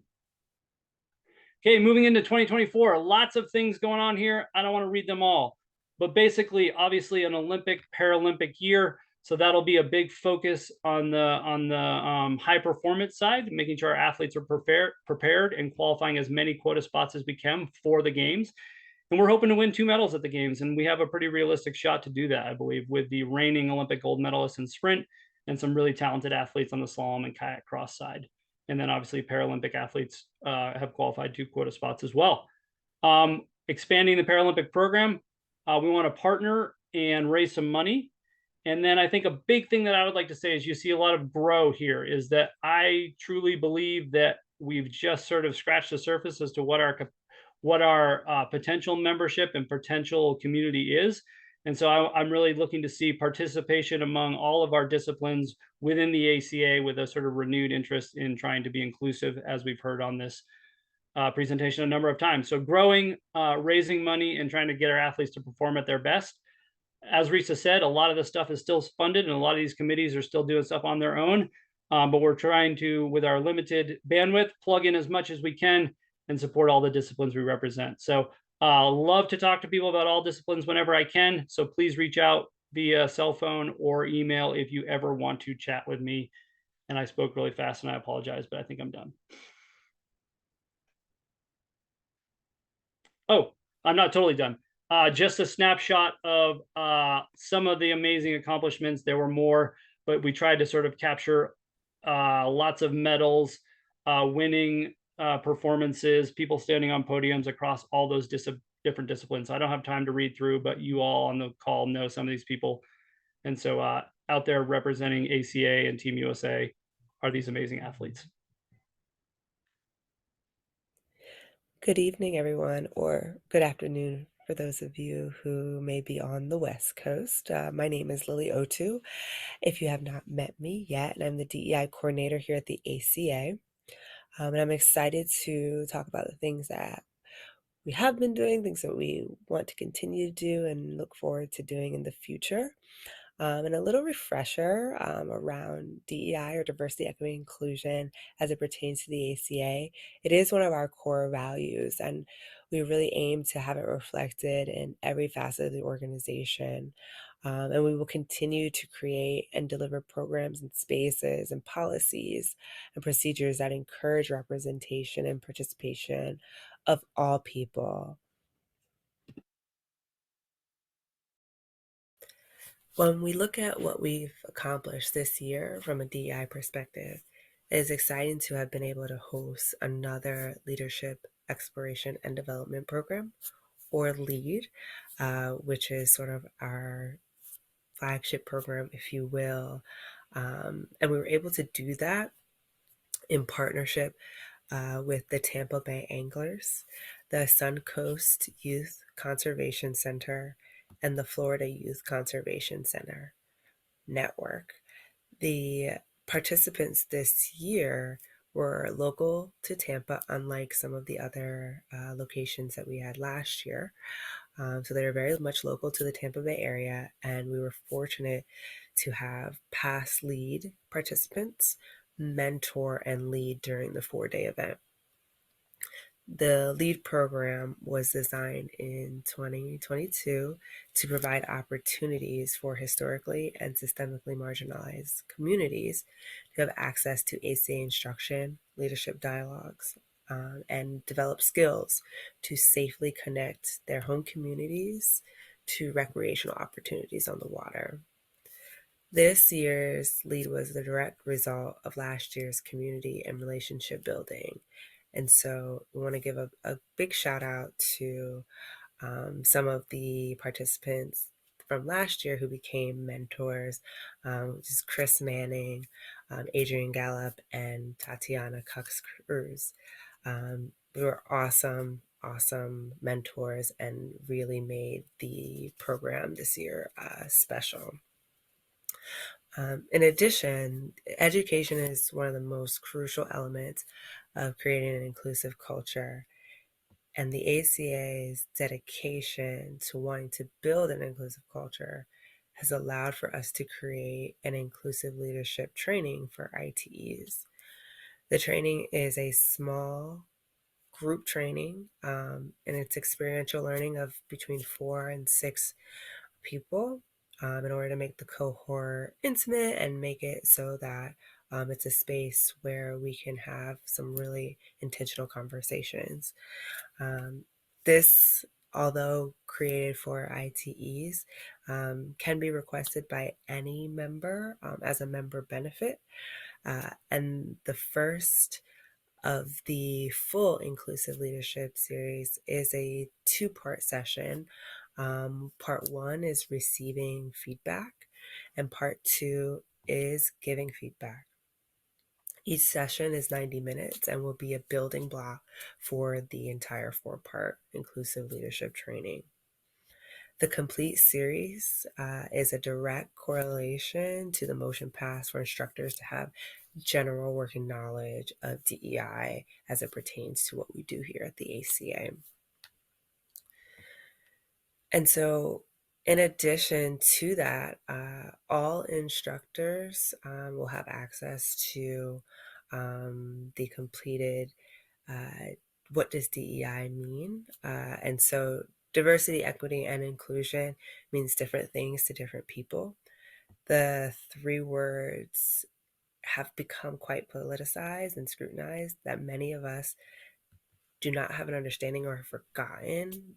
Okay, moving into 2024, lots of things going on here. I don't want to read them all, but basically, obviously, an Olympic, Paralympic year. So that'll be a big focus on the high performance side, making sure our athletes are prepared and qualifying as many quota spots as we can for the games. And we're hoping to win 2 medals at the games, and we have a pretty realistic shot to do that, I believe, with the reigning Olympic gold medalist in sprint and some really talented athletes on the slalom and kayak cross side. And then obviously Paralympic athletes have qualified 2 quota spots as well. Expanding the Paralympic program, we want to partner and raise some money. And then I think a big thing that I would like to say is you see a lot of grow here is that I truly believe that we've just sort of scratched the surface as to what our potential membership and potential community is. And so I'm really looking to see participation among all of our disciplines within the ACA with a sort of renewed interest in trying to be inclusive, as we've heard on this presentation a number of times. So growing, raising money, and trying to get our athletes to perform at their best. As Risa said, a lot of the stuff is still funded, and a lot of these committees are still doing stuff on their own. But we're trying to, with our limited bandwidth, plug in as much as we can and support all the disciplines we represent. So love to talk to people about all disciplines whenever I can. So please reach out via cell phone or email if you ever want to chat with me. And I spoke really fast and I apologize, but I think I'm done. Oh, I'm not totally done. Just a snapshot of some of the amazing accomplishments. There were more, but we tried to sort of capture lots of medals, winning performances, people standing on podiums across all those different disciplines. I don't have time to read through, but you all on the call know some of these people. And so out there representing ACA and Team USA are these amazing athletes. Good evening, everyone, or good afternoon for those of you who may be on the West Coast. My name is Lily Otu, if you have not met me yet, and I'm the DEI coordinator here at the ACA. And I'm excited to talk about the things that we have been doing, things that we want to continue to do and look forward to doing in the future. And a little refresher around DEI, or diversity, equity, inclusion, as it pertains to the ACA. It is one of our core values, and We really aim to have it reflected in every facet of the organization. And we will continue to create and deliver programs and spaces and policies and procedures that encourage representation and participation of all people. When we look at what we've accomplished this year from a DEI perspective, it is exciting to have been able to host another leadership exploration and development program, or LEAD, which is sort of our flagship program, if you will. And we were able to do that in partnership with the Tampa Bay Anglers, the Suncoast Youth Conservation Center, and the Florida Youth Conservation Center network. The participants this year were local to Tampa, unlike some of the other locations that we had last year. So they were very much local to the Tampa Bay area, and we were fortunate to have past LEAD participants mentor and lead during the 4-day event. The LEAD program was designed in 2022 to provide opportunities for historically and systemically marginalized communities to have access to ACA instruction, leadership dialogues, and develop skills to safely connect their home communities to recreational opportunities on the water. This year's LEAD was the direct result of last year's community and relationship building. And so we want to give a big shout out to some of the participants from last year who became mentors, which is Chris Manning, Adrian Gallup, and Tatiana Cox Cruz. We were awesome mentors and really made the program this year special. In addition, education is one of the most crucial elements of creating an inclusive culture. And the ACA's dedication to wanting to build an inclusive culture has allowed for us to create an inclusive leadership training for ITEs. The training is a small group training, and it's experiential learning of between 4 and 6 people in order to make the cohort intimate and make it so that it's a space where we can have some really intentional conversations. This, although created for ITEs, can be requested by any member as a member benefit. And the first of the full Inclusive Leadership series is a 2-part session. Part 1 is receiving feedback, and part 2 is giving feedback. Each session is 90 minutes and will be a building block for the entire 4-part Inclusive Leadership training. The complete series is a direct correlation to the motion pass for instructors to have general working knowledge of DEI as it pertains to what we do here at the ACA. And so, in addition to that, all instructors will have access to the completed what does DEI mean? And so diversity, equity, and inclusion means different things to different people. The 3 words have become quite politicized and scrutinized that many of us do not have an understanding or have forgotten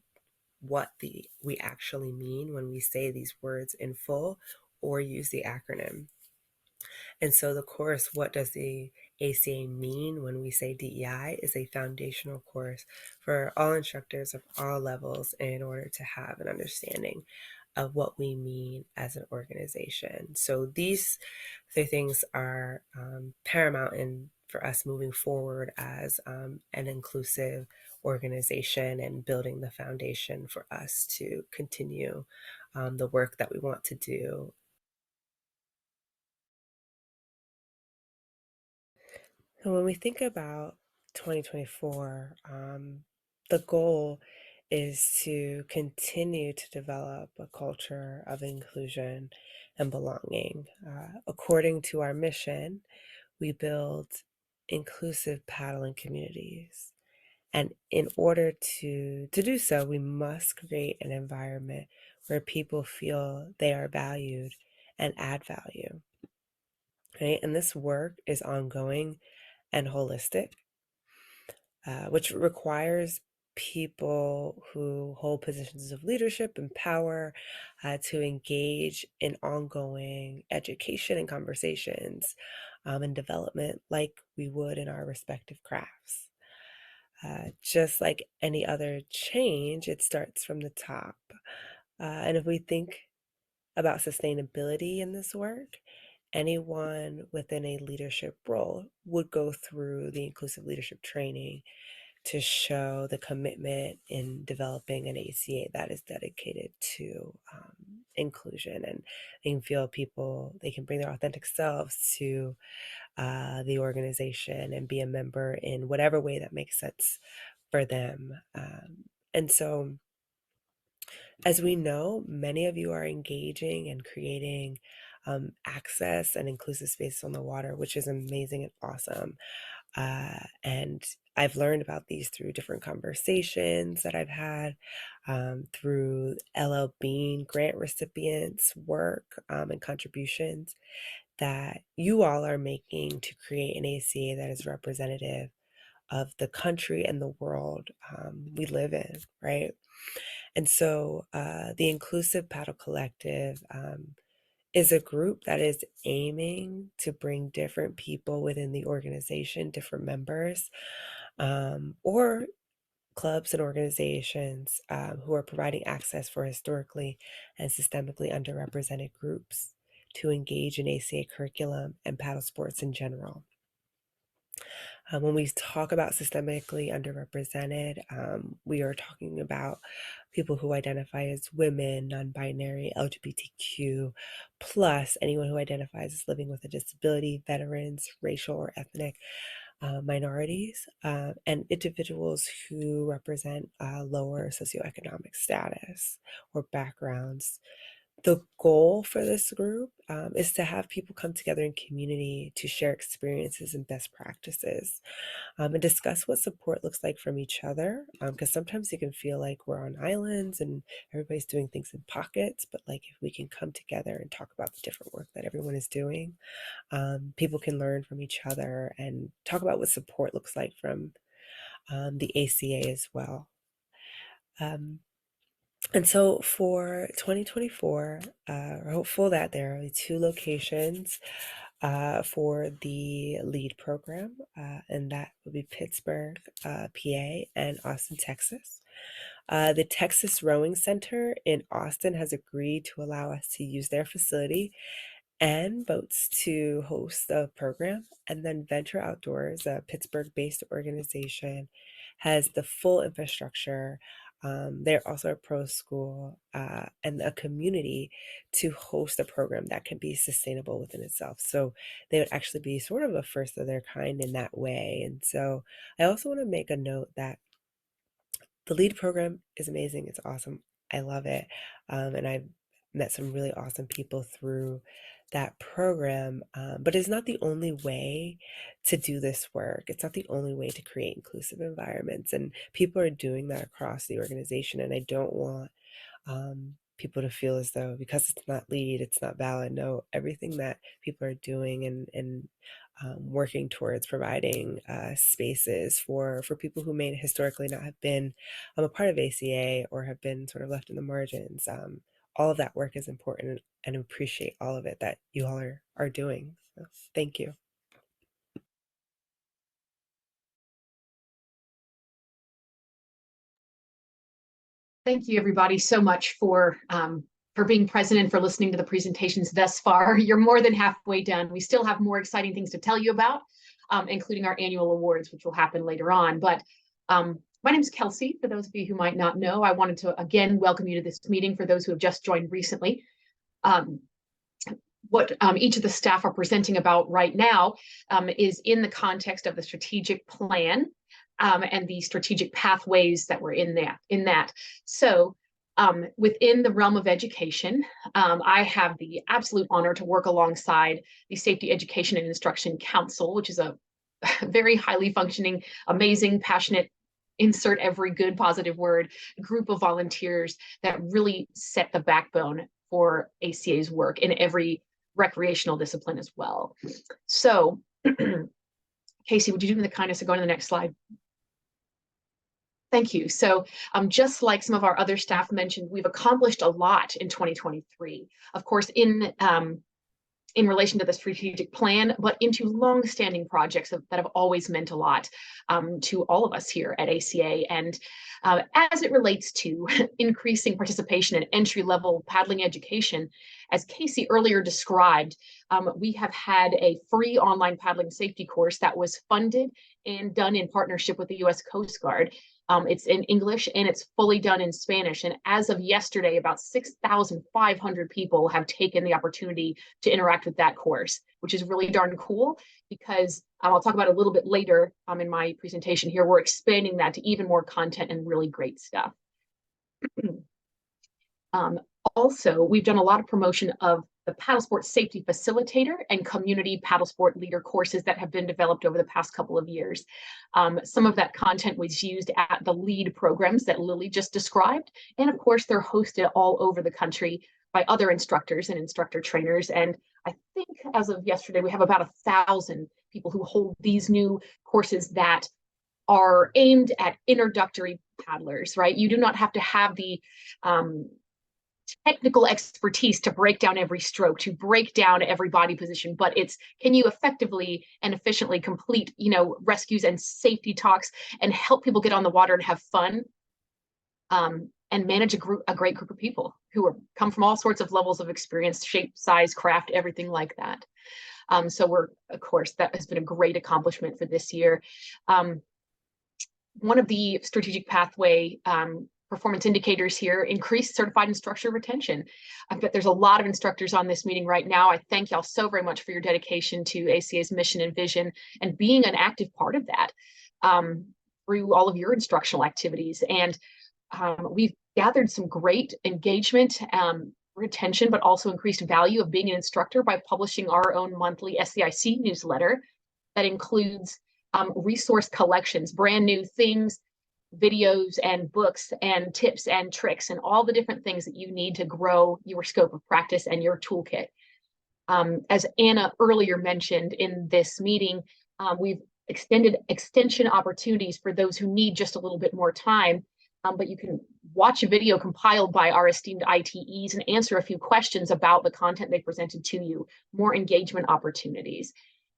what we actually mean when we say these words in full or use the acronym. And so the course, What Does the ACA Mean When We Say DEI, is a foundational course for all instructors of all levels in order to have an understanding of what we mean as an organization. So these 3 things are paramount for us moving forward as an inclusive organization and building the foundation for us to continue the work that we want to do. So when we think about 2024, the goal is to continue to develop a culture of inclusion and belonging. According to our mission, we build inclusive paddling communities. And in order to do so, we must create an environment where people feel they are valued and add value. Right? And this work is ongoing and holistic, which requires people who hold positions of leadership and power to engage in ongoing education and conversations and development like we would in our respective crafts. Just like any other change, it starts from the top. And if we think about sustainability in this work, anyone within a leadership role would go through the inclusive leadership training to show the commitment in developing an ACA that is dedicated to inclusion, and they can feel people, they can bring their authentic selves to the organization and be a member in whatever way that makes sense for them. And so, as we know, many of you are engaging and creating access and inclusive spaces on the water, which is amazing and awesome. And I've learned about these through different conversations that I've had, through LL Bean grant recipients' work and contributions that you all are making to create an ACA that is representative of the country and the world we live in, right? And so the Inclusive Paddle Collective is a group that is aiming to bring different people within the organization, different members, or clubs and organizations who are providing access for historically and systemically underrepresented groups to engage in ACA curriculum and paddle sports in general. When we talk about systemically underrepresented, we are talking about people who identify as women, non-binary, LGBTQ, plus anyone who identifies as living with a disability, veterans, racial or ethnic minorities, and individuals who represent lower socioeconomic status or backgrounds. The goal for this group is to have people come together in community to share experiences and best practices, and discuss what support looks like from each other. Because sometimes you can feel like we're on islands and everybody's doing things in pockets, but like if we can come together and talk about the different work that everyone is doing, people can learn from each other and talk about what support looks like from the ACA as well. And so for 2024, we're hopeful that there are 2 locations for the LEAD program, and that would be Pittsburgh, PA, and Austin, Texas. The Texas Rowing Center in Austin has agreed to allow us to use their facility and boats to host the program. And then Venture Outdoors, a Pittsburgh-based organization, has the full infrastructure. They're also a pro school and a community to host a program that can be sustainable within itself. So they would actually be sort of a first of their kind in that way. And so I also want to make a note that the LEAD program is amazing. It's awesome. I love it. And I've met some really awesome people through that program. But it's not the only way to do this work. It's not the only way to create inclusive environments. And people are doing that across the organization. And I don't want people to feel as though because it's not LEAD, it's not valid. No, everything that people are doing and working towards providing spaces for people who may historically not have been a part of ACA or have been sort of left in the margins. All of that work is important, and appreciate all of it that you all are doing. So, thank you. Thank you, everybody, so much for being present and for listening to the presentations thus far. You're more than halfway done. We still have more exciting things to tell you about, including our annual awards, which will happen later on. But my name is Kelsey. For those of you who might not know, I wanted to again welcome you to this meeting. For those who have just joined recently, what each of the staff are presenting about right now is in the context of the strategic plan and the strategic pathways that were in that. So within the realm of education, I have the absolute honor to work alongside the Safety Education and Instruction Council, which is a very highly functioning, amazing, passionate insert every good positive word, group of volunteers that really set the backbone for ACA's work in every recreational discipline as well. So, Casey, would you do me the kindness of going to the next slide? Thank you. So just like some of our other staff mentioned, we've accomplished a lot in 2023. Of course, in relation to the strategic plan, but into long-standing projects that have always meant a lot to all of us here at ACA. And as it relates to increasing participation in entry-level paddling education, as Casey earlier described, we have had a free online paddling safety course that was funded and done in partnership with the U.S. Coast Guard. It's in English and it's fully done in Spanish. And as of yesterday, about 6,500 people have taken the opportunity to interact with that course, which is really darn cool because I'll talk about it a little bit later in my presentation here. We're expanding that to even more content and really great stuff. Also, we've done a lot of promotion of the paddle sport safety facilitator and community paddle sport leader courses that have been developed over the past couple of years. Some of that content was used at the LEAD programs that Lily just described. And of course, they're hosted all over the country by other instructors and instructor trainers. And I think as of yesterday, we have about 1,000 people who hold these new courses that are aimed at introductory paddlers, right? You do not have to have the technical expertise to break down every stroke, to break down every body position, but it's, can you effectively and efficiently complete, rescues and safety talks and help people get on the water and have fun, and manage a great group of people who come from all sorts of levels of experience, shape, size, craft, everything like that. So of course, that has been a great accomplishment for this year. One of the strategic pathway performance indicators here, increased certified instructor retention. I bet there's a lot of instructors on this meeting right now. I thank y'all so very much for your dedication to ACA's mission and vision and being an active part of that through all of your instructional activities. And we've gathered some great engagement, retention, but also increased value of being an instructor by publishing our own monthly SCIC newsletter that includes resource collections, brand new things, videos and books and tips and tricks and all the different things that you need to grow your scope of practice and your toolkit. As Anna earlier mentioned in this meeting, we've extended extension opportunities for those who need just a little bit more time, but you can watch a video compiled by our esteemed ITEs and answer a few questions about the content they presented to you, more engagement opportunities.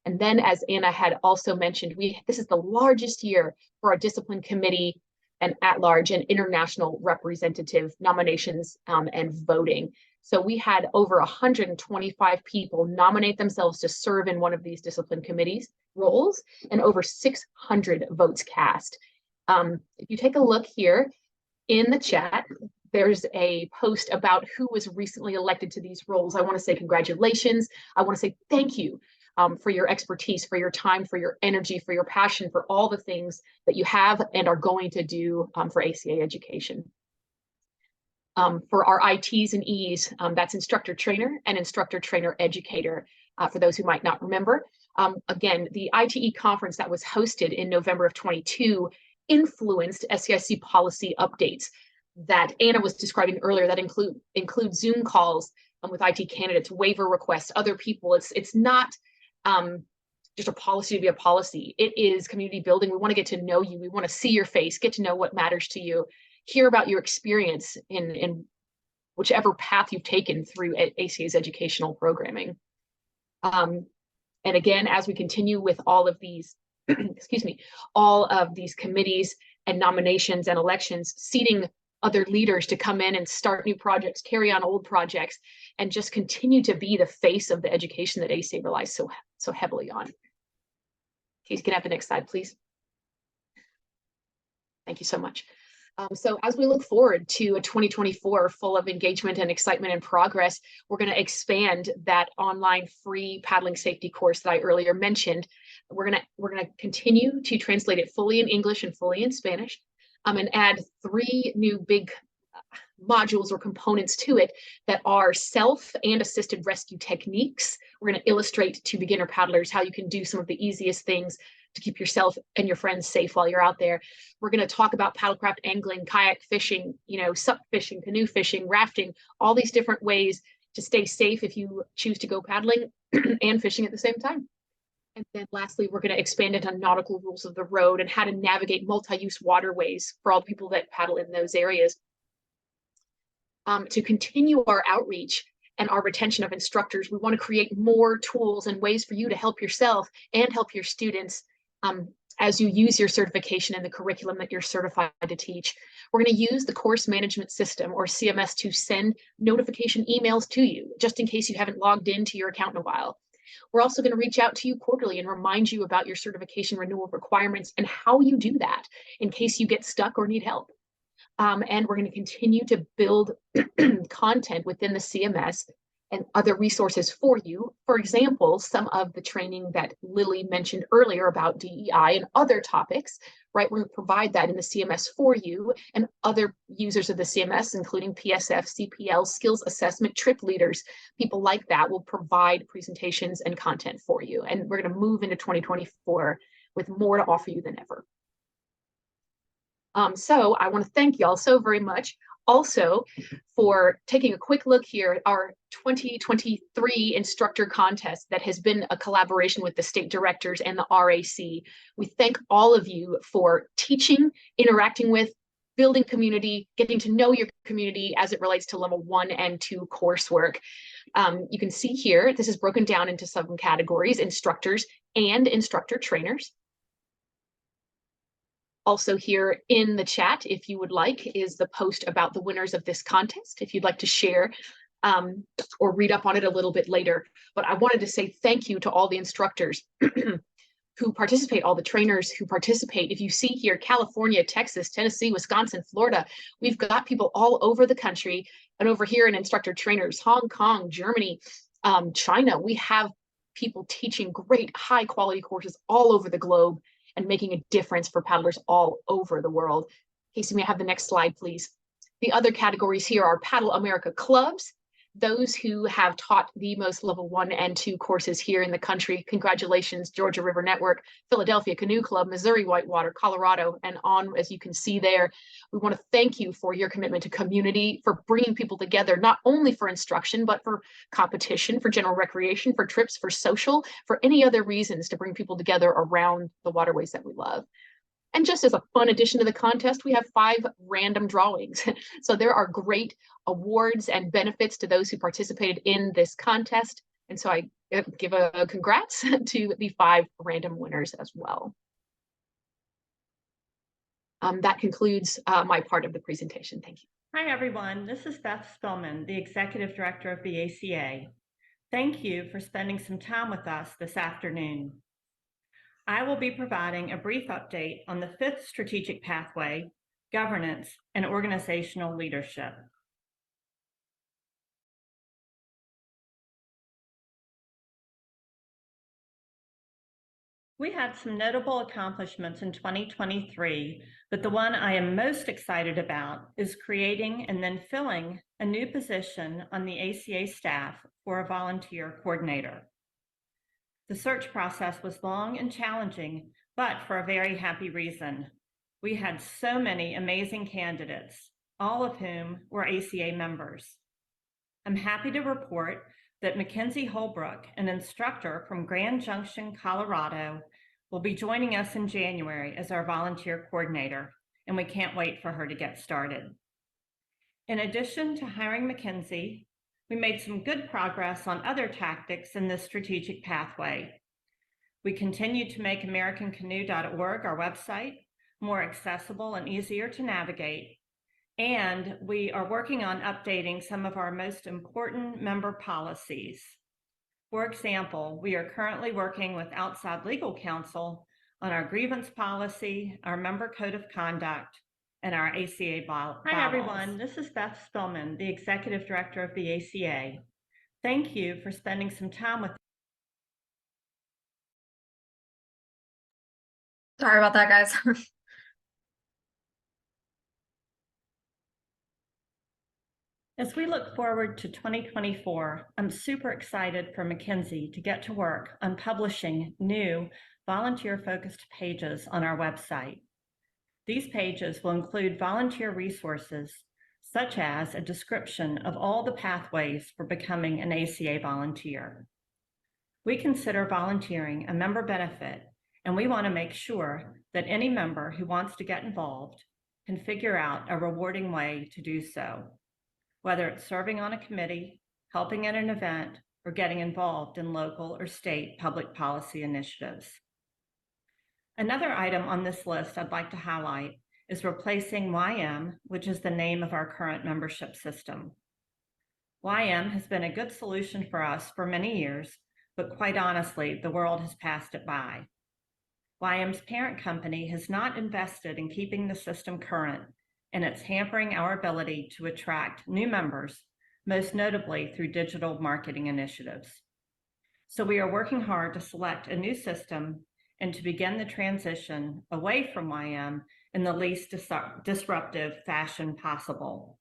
And then, as Anna had also mentioned, this is the largest year for our discipline committee and at-large and international representative nominations and voting. So we had over 125 people nominate themselves to serve in one of these discipline committees roles and over 600 votes cast. If you take a look here in the chat, there's a post about who was recently elected to these roles. I want to say congratulations. I want to say thank you for your expertise, for your time, for your energy, for your passion, for all the things that you have and are going to do for ACA education. For our ITs and Es, that's instructor trainer and instructor trainer educator, for those who might not remember. Again, the ITE conference that was hosted in November of 22 influenced SCIC policy updates that Anna was describing earlier that include Zoom calls with IT candidates, waiver requests, other people. It's not just a policy to be a policy. It is community building. We want to get to know you. We want to see your face, get to know what matters to you, hear about your experience in whichever path you've taken through ACA's educational programming. And again, as we continue with all of these, all of these committees and nominations and elections, seating other leaders to come in and start new projects, carry on old projects, and just continue to be the face of the education that ACA relies so heavily on. Casey, can I have the next slide, please? Thank you so much. So as we look forward to a 2024 full of engagement and excitement and progress, we're going to expand that online free paddling safety course that I earlier mentioned. We're going to continue to translate it fully in English and fully in Spanish, and add 3 new big modules or components to it that are self and assisted rescue techniques. We're going to illustrate to beginner paddlers how you can do some of the easiest things to keep yourself and your friends safe while you're out there. We're going to talk about paddlecraft angling, kayak fishing, sup fishing, canoe fishing, rafting, all these different ways to stay safe if you choose to go paddling and fishing at the same time. And then lastly, we're going to expand it on nautical rules of the road and how to navigate multi-use waterways for all the people that paddle in those areas. To continue our outreach and our retention of instructors, we want to create more tools and ways for you to help yourself and help your students as you use your certification and the curriculum that you're certified to teach. We're going to use the course management system, or CMS, to send notification emails to you, just in case you haven't logged into your account in a while. We're also going to reach out to you quarterly and remind you about your certification renewal requirements and how you do that in case you get stuck or need help. And we're going to continue to build content within the CMS and other resources for you. For example, some of the training that Lily mentioned earlier about DEI and other topics, right? We're going to provide that in the CMS for you, and other users of the CMS, including PSF, CPL, skills assessment, trip leaders, people like that will provide presentations and content for you. And we're going to move into 2024 with more to offer you than ever. So I want to thank y'all so very much also for taking a quick look here at our 2023 instructor contest that has been a collaboration with the state directors and the RAC. We thank all of you for teaching, interacting with, building community, getting to know your community as it relates to level 1 and 2 coursework. You can see here, this is broken down into some categories: instructors and instructor trainers. Also here in the chat, if you would like, is the post about the winners of this contest, if you'd like to share or read up on it a little bit later. But I wanted to say thank you to all the instructors who participate, all the trainers who participate. If you see here, California, Texas, Tennessee, Wisconsin, Florida, we've got people all over the country. And over here in instructor trainers, Hong Kong, Germany, China, we have people teaching great high quality courses all over the globe and making a difference for paddlers all over the world. Casey, may I have the next slide, please? The other categories here are Paddle America clubs, those who have taught the most level 1 and 2 courses here in the country. Congratulations, Georgia River Network, Philadelphia Canoe Club, Missouri Whitewater, Colorado, and on, as you can see there. We want to thank you for your commitment to community, for bringing people together, not only for instruction, but for competition, for general recreation, for trips, for social, for any other reasons to bring people together around the waterways that we love. And just as a fun addition to the contest, we have 5 random drawings. So there are great awards and benefits to those who participated in this contest. And so I give a congrats to the 5 random winners as well. That concludes my part of the presentation. Thank you. Hi, everyone. This is Beth Spillman, the Executive Director of the ACA. Thank you for spending some time with us this afternoon. I will be providing a brief update on the 5th strategic pathway, governance, and organizational leadership. We had some notable accomplishments in 2023, but the one I am most excited about is creating and then filling a new position on the ACA staff for a volunteer coordinator. The search process was long and challenging, but for a very happy reason. We had so many amazing candidates, all of whom were ACA members. I'm happy to report that Mackenzie Holbrook, an instructor from Grand Junction, Colorado, will be joining us in January as our volunteer coordinator, and we can't wait for her to get started. In addition to hiring Mackenzie, we made some good progress on other tactics in this strategic pathway. We continue to make AmericanCanoe.org, our website, more accessible and easier to navigate. And we are working on updating some of our most important member policies. For example, we are currently working with outside legal counsel on our grievance policy, our member code of conduct, and our ACA bylaws. Hi, everyone. This is Beth Spillman, the Executive Director of the ACA. Thank you for spending some time with us. Sorry about that, guys. As we look forward to 2024, I'm super excited for Mackenzie to get to work on publishing new volunteer-focused pages on our website. These pages will include volunteer resources, such as a description of all the pathways for becoming an ACA volunteer. We consider volunteering a member benefit, and we want to make sure that any member who wants to get involved can figure out a rewarding way to do so, whether it's serving on a committee, helping at an event, or getting involved in local or state public policy initiatives. Another item on this list I'd like to highlight is replacing YM, which is the name of our current membership system. YM has been a good solution for us for many years, but quite honestly, the world has passed it by. YM's parent company has not invested in keeping the system current, and it's hampering our ability to attract new members, most notably through digital marketing initiatives. So we are working hard to select a new system and to begin the transition away from YM in the least disruptive fashion possible.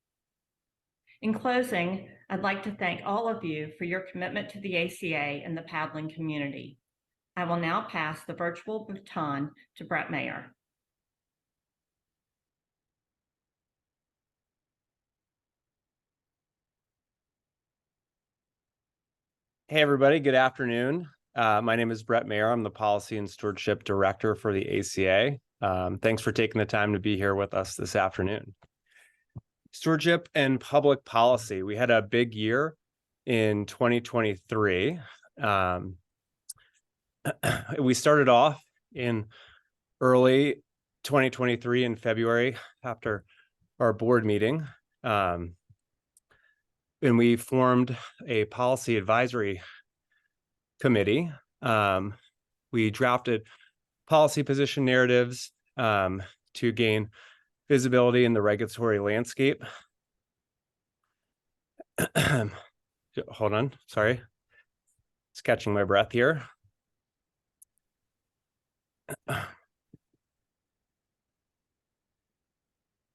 In closing, I'd like to thank all of you for your commitment to the ACA and the paddling community. I will now pass the virtual baton to Brett Mayer. Hey, everybody. Good afternoon. My name is Brett Mayer. I'm the Policy and Stewardship Director for the ACA. Thanks for taking the time to be here with us this afternoon. Stewardship and public policy. We had a big year in 2023. We started off in early 2023 in February after our board meeting. And we formed a policy advisory committee. We drafted policy position narratives to gain visibility in the regulatory landscape. Hold on, sorry. Just catching my breath here.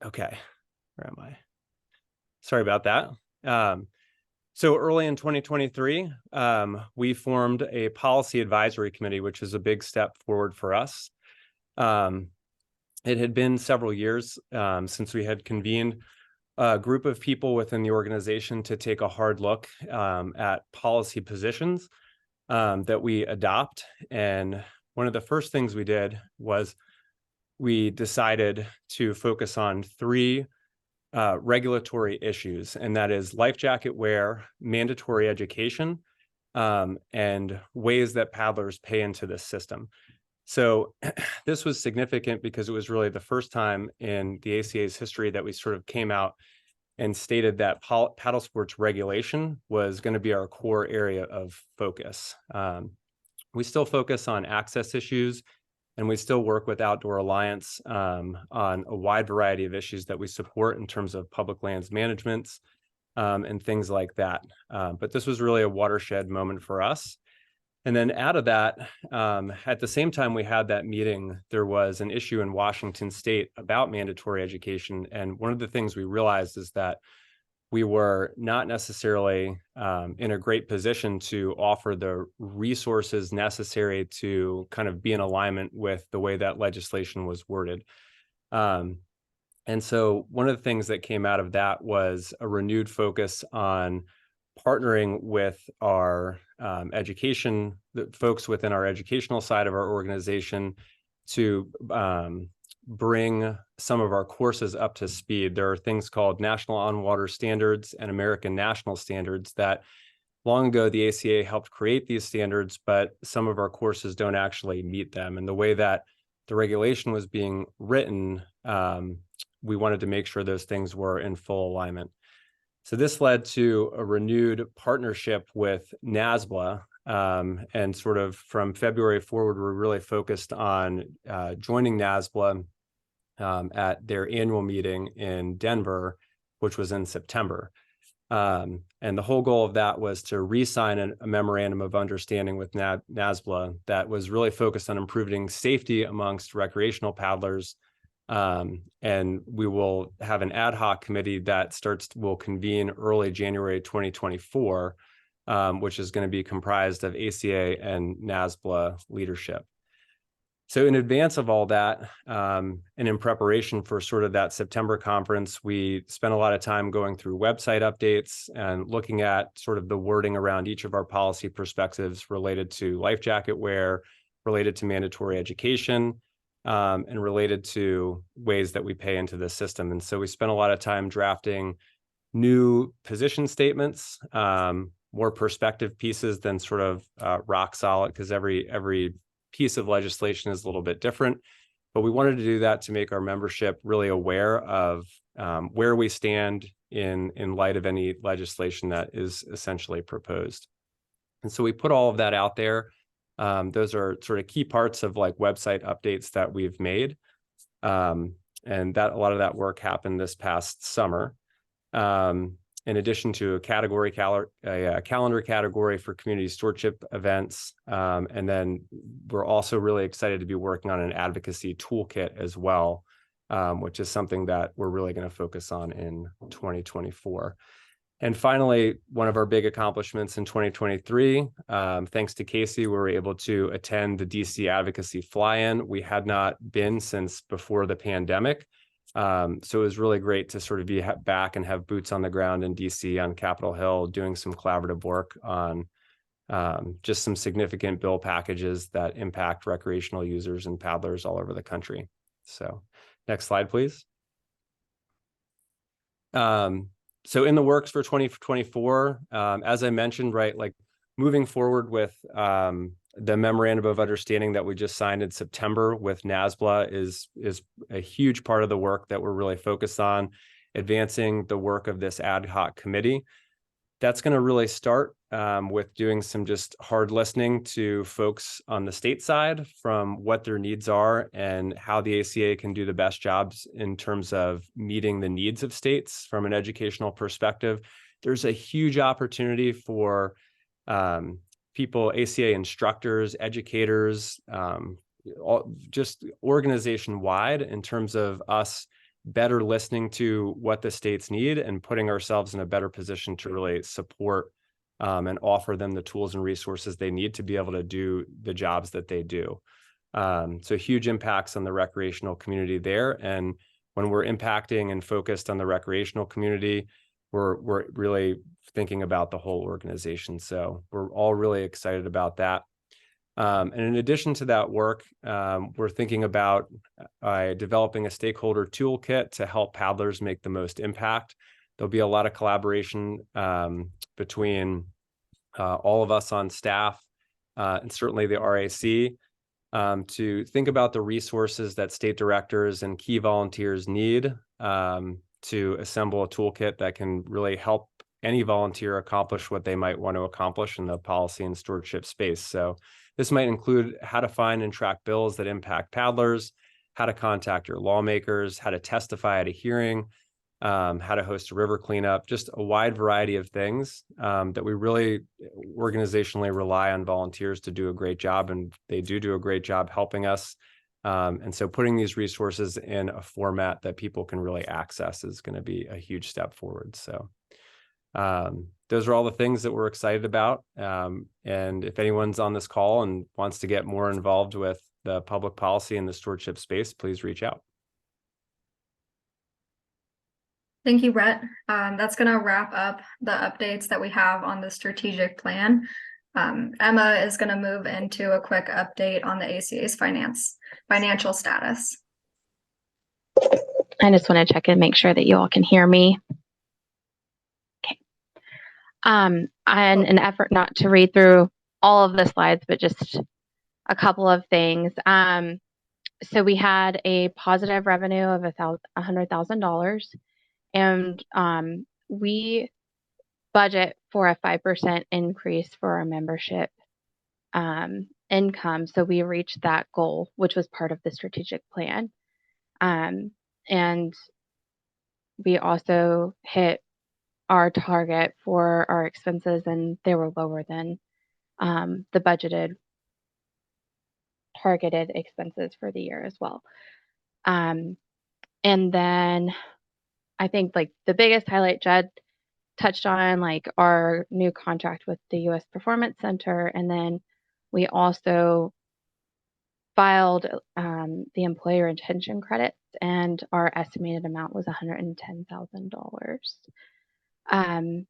Okay, where am I? Sorry about that. So early in 2023, we formed a policy advisory committee, which is a big step forward for us. It had been several years since we had convened a group of people within the organization to take a hard look at policy positions that we adopt. And one of the first things we did was we decided to focus on three regulatory issues, and that is life jacket wear, mandatory education, and ways that paddlers pay into this system. So this was significant because it was really the first time in the ACA's history that we sort of came out and stated that paddle sports regulation was going to be our core area of focus. We still focus on access issues, and we still work with Outdoor Alliance on a wide variety of issues that we support in terms of public lands management and things like that. But this was really a watershed moment for us. And then out of that, at the same time we had that meeting, there was an issue in Washington State about mandatory education. And one of the things we realized is that we were not necessarily in a great position to offer the resources necessary to kind of be in alignment with the way that legislation was worded. And so one of the things that came out of that was a renewed focus on partnering with our education, the folks within our educational side of our organization to bring some of our courses up to speed. There are things called National On-Water Standards and American National Standards that long ago the ACA helped create these standards, but some of our courses don't actually meet them. And the way that the regulation was being written, we wanted to make sure those things were in full alignment. So this led to a renewed partnership with NASBLA, and sort of from February forward, we're really focused on joining NASBLA at their annual meeting in Denver, which was in September. And the whole goal of that was to re-sign a memorandum of understanding with NASBLA that was really focused on improving safety amongst recreational paddlers. And we will have an ad hoc committee that will convene early January 2024, which is going to be comprised of ACA and NASBLA leadership. So in advance of all that, and in preparation for sort of that September conference, we spent a lot of time going through website updates and looking at sort of the wording around each of our policy perspectives related to life jacket wear, related to mandatory education, and related to ways that we pay into the system. And so we spent a lot of time drafting new position statements, more perspective pieces than sort of rock solid, because every piece of legislation is a little bit different. But we wanted to do that to make our membership really aware of where we stand in light of any legislation that is essentially proposed. And so we put all of that out there. Those are sort of key parts of like website updates that we've made. And that a lot of that work happened this past summer. In addition to a calendar category for community stewardship events. And then we're also really excited to be working on an advocacy toolkit as well, which is something that we're really going to focus on in 2024. And finally, one of our big accomplishments in 2023, thanks to Casey, we were able to attend the DC Advocacy Fly-In. We had not been since before the pandemic. So it was really great to sort of be back and have boots on the ground in DC on Capitol Hill, doing some collaborative work on just some significant bill packages that impact recreational users and paddlers all over the country. So next slide, please. So in the works for 2024, as I mentioned, right, like moving forward with the memorandum of understanding that we just signed in September with NASBLA is a huge part of the work that we're really focused on, advancing the work of this ad hoc committee. That's going to really start with doing some just hard listening to folks on the state side from what their needs are and how the ACA can do the best jobs in terms of meeting the needs of states from an educational perspective. There's a huge opportunity for people, ACA instructors, educators, just organization-wide in terms of us better listening to what the states need and putting ourselves in a better position to really support and offer them the tools and resources they need to be able to do the jobs that they do. So huge impacts on the recreational community there. And when we're impacting and focused on the recreational community, we're really thinking about the whole organization. So we're all really excited about that. And in addition to that work, we're thinking about developing a stakeholder toolkit to help paddlers make the most impact. There'll be a lot of collaboration between all of us on staff and certainly the RAC to think about the resources that state directors and key volunteers need to assemble a toolkit that can really help any volunteer accomplish what they might want to accomplish in the policy and stewardship space. So this might include how to find and track bills that impact paddlers, how to contact your lawmakers, how to testify at a hearing, how to host a river cleanup, just a wide variety of things that we really organizationally rely on volunteers to do a great job, and they do a great job helping us. And so putting these resources in a format that people can really access is going to be a huge step forward. So those are all the things that we're excited about. And if anyone's on this call and wants to get more involved with the public policy and the stewardship space, please reach out. Thank you, Brett. That's going to wrap up the updates that we have on the strategic plan. Emma is going to move into a quick update on the ACA's financial status. I just want to check and make sure that you all can hear me. Okay. And an effort not to read through all of the slides, but just a couple of things. So we had a positive revenue of $100,000, and we budget for a 5% increase for our membership income. So we reached that goal, which was part of the strategic plan. And we also hit our target for our expenses, and they were lower than the budgeted targeted expenses for the year as well. And then I think like the biggest highlight Judd touched on, like our new contract with the U.S. Performance Center, and then we also filed the employer retention credits, and our estimated amount was $110,000.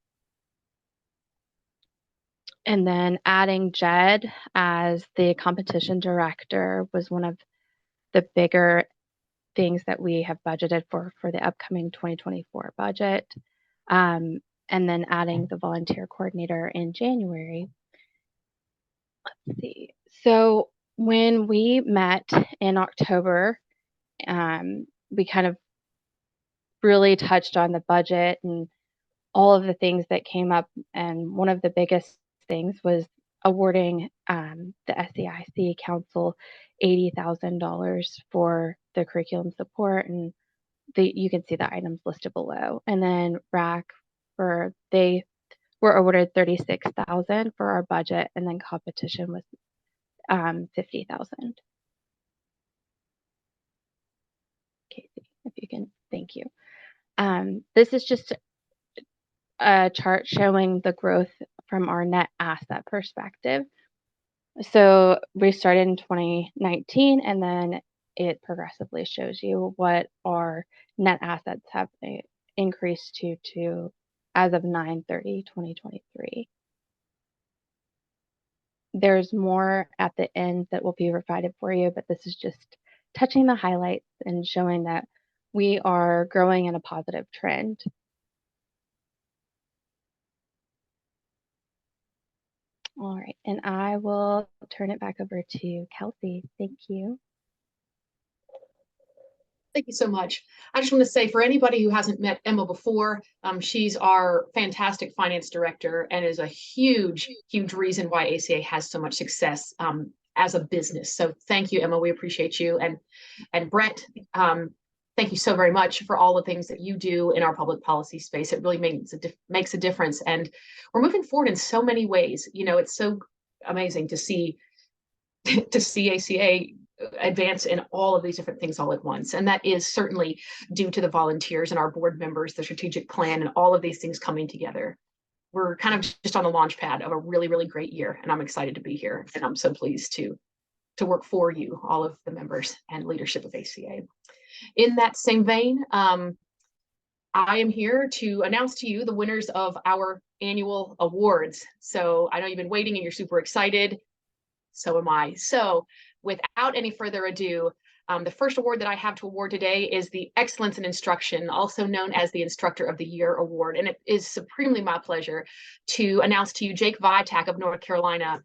And then adding Jed as the competition director was one of the bigger things that we have budgeted for the upcoming 2024 budget. And then adding the volunteer coordinator in January. Let's see. So when we met in October, we kind of really touched on the budget and all of the things that came up. And one of the biggest things was awarding the SEIC Council $80,000 for the curriculum support, and you can see the items listed below. And then RAC, they were awarded $36,000 for our budget, and then competition was $50,000. Casey, if you can, thank you. This is just a chart showing the growth from our net asset perspective. So we started in 2019, and then it progressively shows you what our net assets have increased to as of 9/30/2023. There's more at the end that will be provided for you, but this is just touching the highlights and showing that we are growing in a positive trend. All right, and I will turn it back over to Kelsey. Thank you. Thank you so much. I just want to say, for anybody who hasn't met Emma before, she's our fantastic finance director and is a huge, huge reason why ACA has so much success as a business. So thank you, Emma. We appreciate you. And Brett, thank you so very much for all the things that you do in our public policy space. It really makes a difference. And we're moving forward in so many ways. You know, it's so amazing to see ACA advance in all of these different things all at once. And that is certainly due to the volunteers and our board members, the strategic plan, and all of these things coming together. We're kind of just on the launch pad of a really, really great year, and I'm excited to be here. And I'm so pleased to work for you, all of the members and leadership of ACA. In that same vein, I am here to announce to you the winners of our annual awards. So I know you've been waiting and you're super excited. So am I. So without any further ado, the first award that I have to award today is the Excellence in Instruction, also known as the Instructor of the Year Award. And it is supremely my pleasure to announce to you Jake Vitak of North Carolina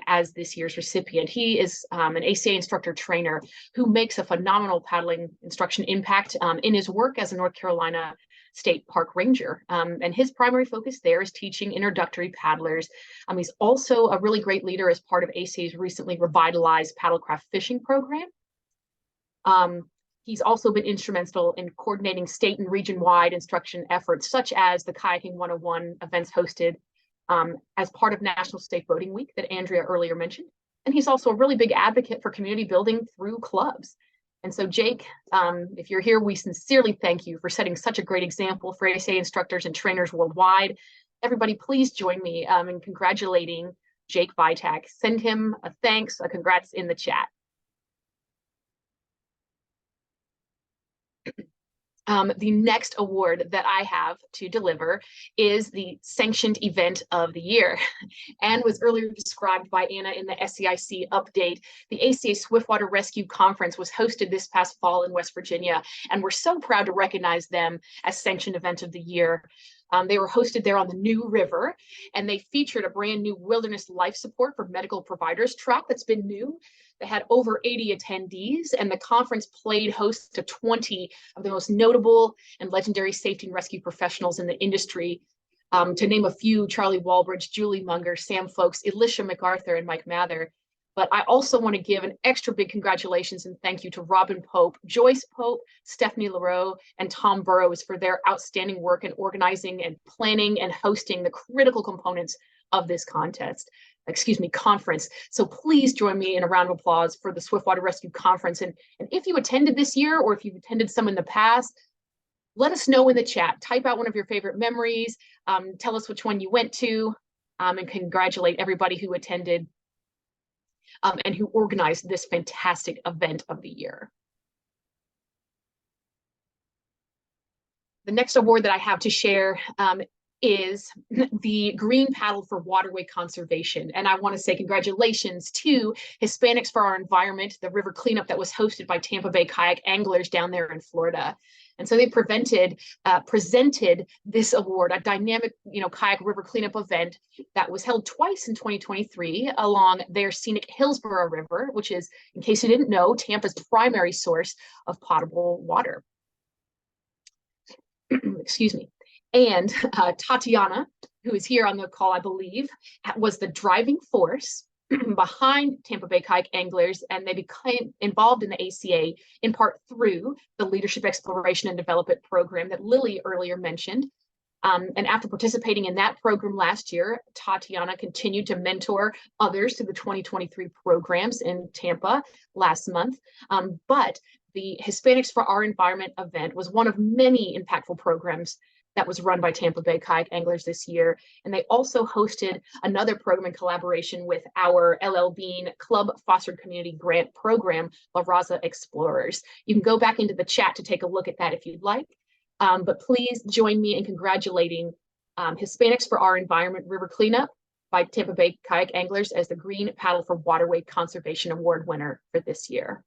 as this year's recipient. He is an ACA instructor trainer who makes a phenomenal paddling instruction impact in his work as a North Carolina State Park Ranger. And his primary focus there is teaching introductory paddlers. He's also a really great leader as part of ACA's recently revitalized paddlecraft fishing program. He's also been instrumental in coordinating state and region-wide instruction efforts, such as the Kayaking 101 events hosted as part of National State Boating Week that Andrea earlier mentioned. And he's also a really big advocate for community building through clubs. And so, Jake, if you're here, we sincerely thank you for setting such a great example for ACA instructors and trainers worldwide. Everybody, please join me in congratulating Jake Vitak. Send him a thanks, a congrats in the chat. The next award that I have to deliver is the Sanctioned Event of the Year, and was earlier described by Anna in the SEIC update. The ACA Swiftwater Rescue Conference was hosted this past fall in West Virginia, and we're so proud to recognize them as Sanctioned Event of the Year. They were hosted there on the New River, and they featured a brand new wilderness life support for medical providers track that's been new. They had over 80 attendees, and the conference played host to 20 of the most notable and legendary safety and rescue professionals in the industry. To name a few: Charlie Walbridge, Julie Munger, Sam Folks, Elisha MacArthur, and Mike Mather. But I also want to give an extra big congratulations and thank you to Robin Pope, Joyce Pope, Stephanie LaRoe, and Tom Burrows for their outstanding work in organizing and planning and hosting the critical components of this conference. So please join me in a round of applause for the Swiftwater Rescue Conference. And if you attended this year, or if you've attended some in the past, let us know in the chat. Type out one of your favorite memories. Tell us which one you went to, and congratulate everybody who attended. and who organized this fantastic event of the year. The next award that I have to share is the Green Paddle for Waterway Conservation. And I want to say congratulations to Hispanics for Our Environment, the river cleanup that was hosted by Tampa Bay kayak anglers down there in Florida. And so they presented this award, a dynamic, kayak river cleanup event that was held twice in 2023 along their scenic Hillsborough River, which is, in case you didn't know, Tampa's primary source of potable water. Excuse me. And Tatiana, who is here on the call, I believe, was the driving force behind Tampa Bay kayak anglers, and they became involved in the ACA in part through the Leadership Exploration and Development Program that Lily earlier mentioned. And after participating in that program last year, Tatiana continued to mentor others through the 2023 programs in Tampa last month. But the Hispanics for Our Environment event was one of many impactful programs that was run by Tampa Bay kayak anglers this year. And they also hosted another program in collaboration with our LL Bean Club Fostered Community Grant Program, La Raza Explorers. You can go back into the chat to take a look at that if you'd like. But please join me in congratulating Hispanics for Our Environment River Cleanup by Tampa Bay kayak anglers as the Green Paddle for Waterway Conservation Award winner for this year.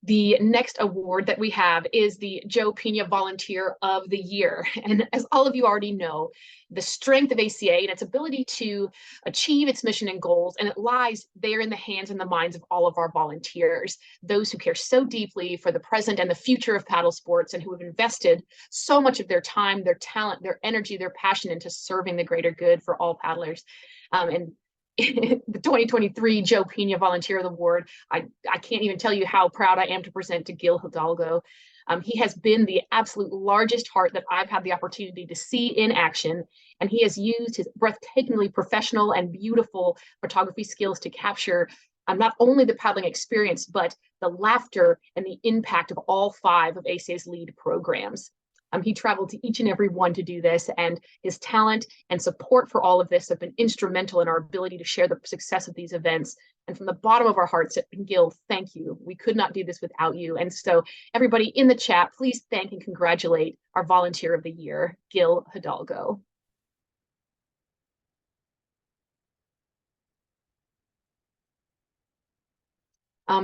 The next award that we have is the Joe Pena Volunteer of the Year. And as all of you already know, the strength of ACA and its ability to achieve its mission and goals, and it lies there in the hands and the minds of all of our volunteers, those who care so deeply for the present and the future of paddle sports, and who have invested so much of their time, their talent, their energy, their passion into serving the greater good for all paddlers. And the 2023 Joe Pena Volunteer Award, I can't even tell you how proud I am to present to Gil Hidalgo. He has been the absolute largest heart that I've had the opportunity to see in action, and he has used his breathtakingly professional and beautiful photography skills to capture not only the paddling experience, but the laughter and the impact of all 5 of ACA's lead programs. He traveled to each and every one to do this, and his talent and support for all of this have been instrumental in our ability to share the success of these events. And from the bottom of our hearts, Gil, thank you. We could not do this without you. And so everybody in the chat, please thank and congratulate our Volunteer of the Year, Gil Hidalgo.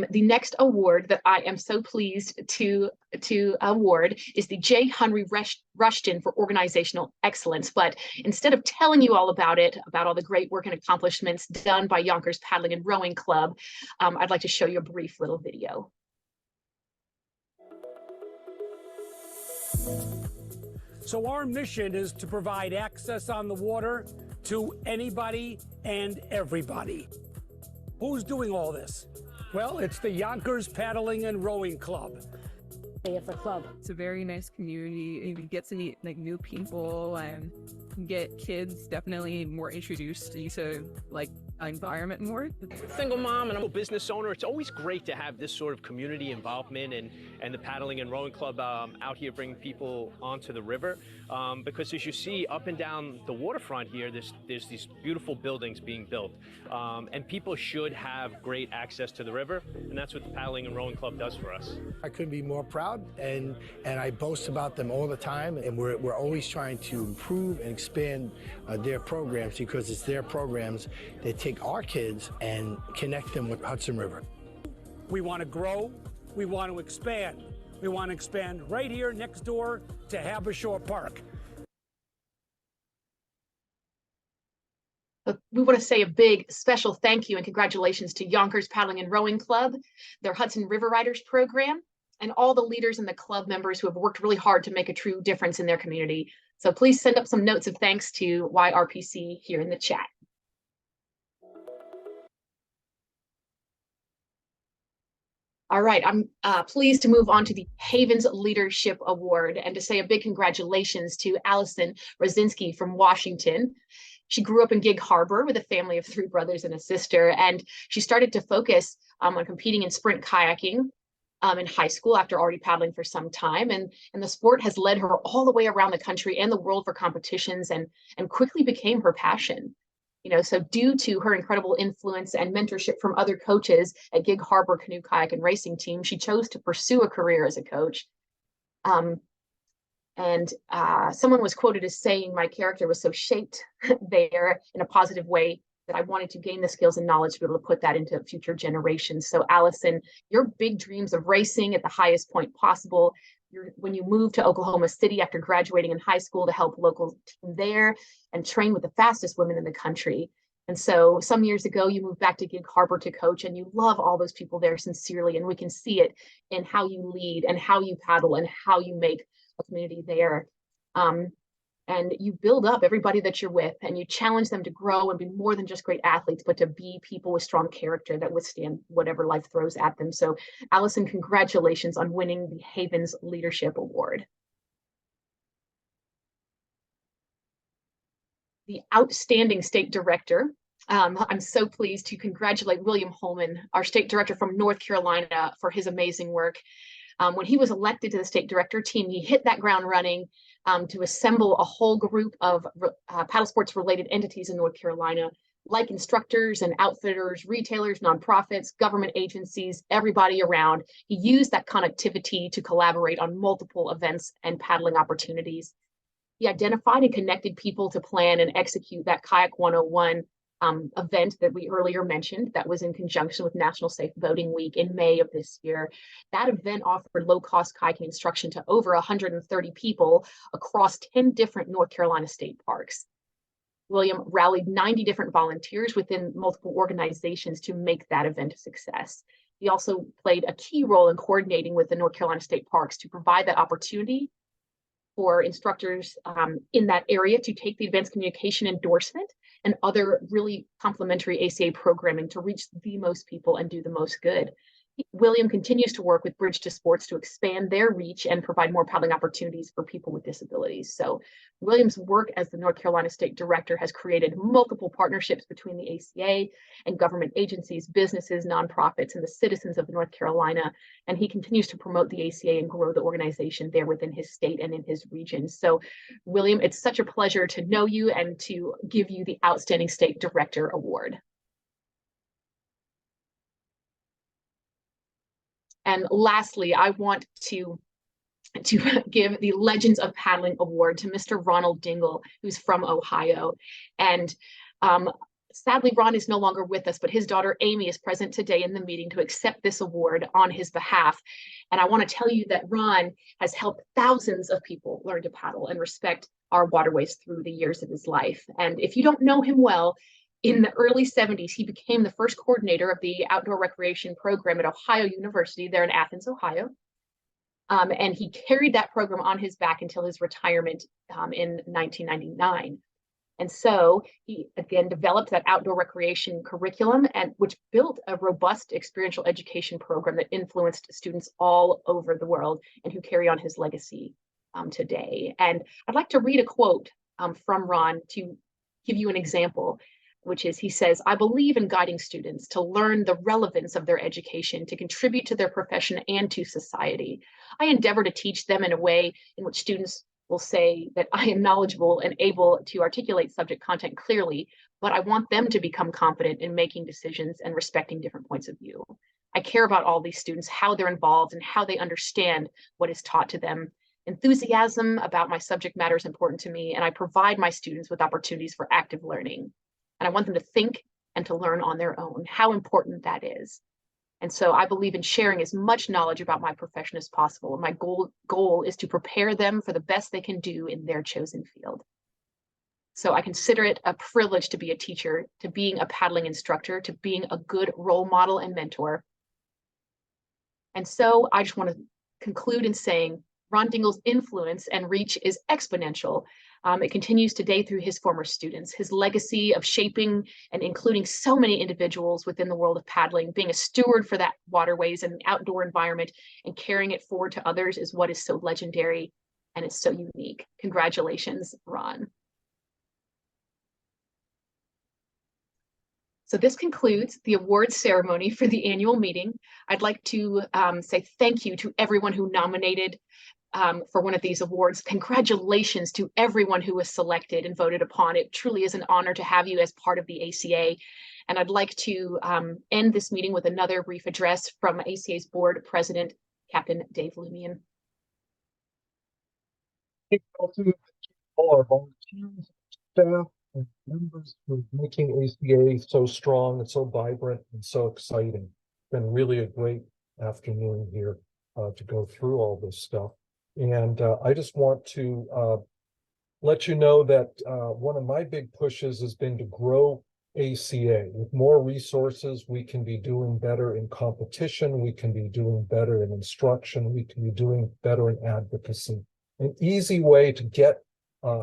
The next award that I am so pleased to award is the J. Henry Rushton for Organizational Excellence. But instead of telling you all about it, about all the great work and accomplishments done by Yonkers Paddling and Rowing Club, I'd like to show you a brief little video. So our mission is to provide access on the water to anybody and everybody. Who's doing all this? Well, it's the Yonkers Paddling and Rowing Club. It's a club. It's a very nice community. You get to meet new people and get kids definitely more introduced to environment more. Single mom and I'm a business owner. It's always great to have this sort of community involvement and the Paddling and Rowing Club out here bringing people onto the river. Because as you see up and down the waterfront here, there's these beautiful buildings being built. And people should have great access to the river. And that's what the Paddling and Rowing Club does for us. I couldn't be more proud, and I boast about them all the time. And we're always trying to improve and expand their programs, because it's their programs that take our kids and connect them with Hudson River. We want to grow. We want to expand. We want to expand right here next door to Habershore Park. We want to say a big special thank you and congratulations to Yonkers Paddling and Rowing Club, their Hudson River Riders program, and all the leaders and the club members who have worked really hard to make a true difference in their community. So please send up some notes of thanks to YRPC here in the chat. All right, I'm pleased to move on to the Havens Leadership Award and to say a big congratulations to Allison Rosinski from Washington. She grew up in Gig Harbor with a family of 3 brothers and a sister, and she started to focus on competing in sprint kayaking in high school after already paddling for some time. And the sport has led her all the way around the country and the world for competitions and quickly became her passion. So due to her incredible influence and mentorship from other coaches at Gig Harbor Canoe Kayak and Racing Team, she chose to pursue a career as a coach. Someone was quoted as saying, "My character was so shaped there in a positive way that I wanted to gain the skills and knowledge to be able to put that into future generations." So Allison, your big dreams of racing at the highest point possible, when you moved to Oklahoma City after graduating in high school to help local team there and train with the fastest women in the country. And so some years ago, you moved back to Gig Harbor to coach, and you love all those people there sincerely. And we can see it in how you lead and how you paddle and how you make a community there. And you build up everybody that you're with, and you challenge them to grow and be more than just great athletes, but to be people with strong character that withstand whatever life throws at them. So Allison, congratulations on winning the Havens Leadership Award. The Outstanding State Director. I'm so pleased to congratulate William Holman, our state director from North Carolina, for his amazing work. When he was elected to the state director team, he hit that ground running to assemble a whole group of paddle sports related entities in North Carolina, like instructors and outfitters, retailers, nonprofits, government agencies, everybody around. He used that connectivity to collaborate on multiple events and paddling opportunities. He identified and connected people to plan and execute that Kayak 101 event that we earlier mentioned that was in conjunction with National Safe Boating Week in May of this year. That event offered low-cost kayaking instruction to over 130 people across 10 different North Carolina state parks. William rallied 90 different volunteers within multiple organizations to make that event a success. He also played a key role in coordinating with the North Carolina state parks to provide that opportunity for instructors in that area to take the advanced communication endorsement and other really complementary ACA programming to reach the most people and do the most good. William continues to work with Bridge to Sports to expand their reach and provide more paddling opportunities for people with disabilities. So William's work as the North Carolina State Director has created multiple partnerships between the ACA and government agencies, businesses, nonprofits, and the citizens of North Carolina. And he continues to promote the ACA and grow the organization there within his state and in his region. So William, it's such a pleasure to know you and to give you the Outstanding State Director Award. And lastly, I want to give the Legends of Paddling Award to Mr. Ronald Dingle, who's from Ohio. And sadly, Ron is no longer with us, but his daughter Amy is present today in the meeting to accept this award on his behalf. And I want to tell you that Ron has helped thousands of people learn to paddle and respect our waterways through the years of his life. And if you don't know him well, in the early 70s, he became the first coordinator of the outdoor recreation program at Ohio University there in Athens, Ohio. And he carried that program on his back until his retirement in 1999. And so he again developed that outdoor recreation curriculum, and which built a robust experiential education program that influenced students all over the world and who carry on his legacy today. And I'd like to read a quote from Ron to give you an example, which is, he says, "I believe in guiding students to learn the relevance of their education, to contribute to their profession and to society. I endeavor to teach them in a way in which students will say that I am knowledgeable and able to articulate subject content clearly, but I want them to become confident in making decisions and respecting different points of view. I care about all these students, how they're involved and how they understand what is taught to them. Enthusiasm about my subject matter is important to me, and I provide my students with opportunities for active learning. And I want them to think and to learn on their own," how important that is. And so I believe in sharing as much knowledge about my profession as possible. And my goal is to prepare them for the best they can do in their chosen field. So I consider it a privilege to be a teacher, to being a paddling instructor, to being a good role model and mentor. And so I just want to conclude in saying Ron Dingle's influence and reach is exponential. It continues today through his former students. His legacy of shaping and including so many individuals within the world of paddling, being a steward for that waterways and outdoor environment and carrying it forward to others is what is so legendary and it's so unique. Congratulations, Ron. So this concludes the awards ceremony for the annual meeting. I'd like to say thank you to everyone who nominated for one of these awards. Congratulations to everyone who was selected and voted upon. It truly is an honor to have you as part of the ACA. And I'd like to end this meeting with another brief address from ACA's board president, Captain Dave Lumian. Thank you to all our volunteers, staff, and members for making ACA so strong and so vibrant and so exciting. It's been really a great afternoon here to go through all this stuff. And I just want to let you know that one of my big pushes has been to grow ACA. With more resources, we can be doing better in competition, we can be doing better in instruction, we can be doing better in advocacy. An easy way to get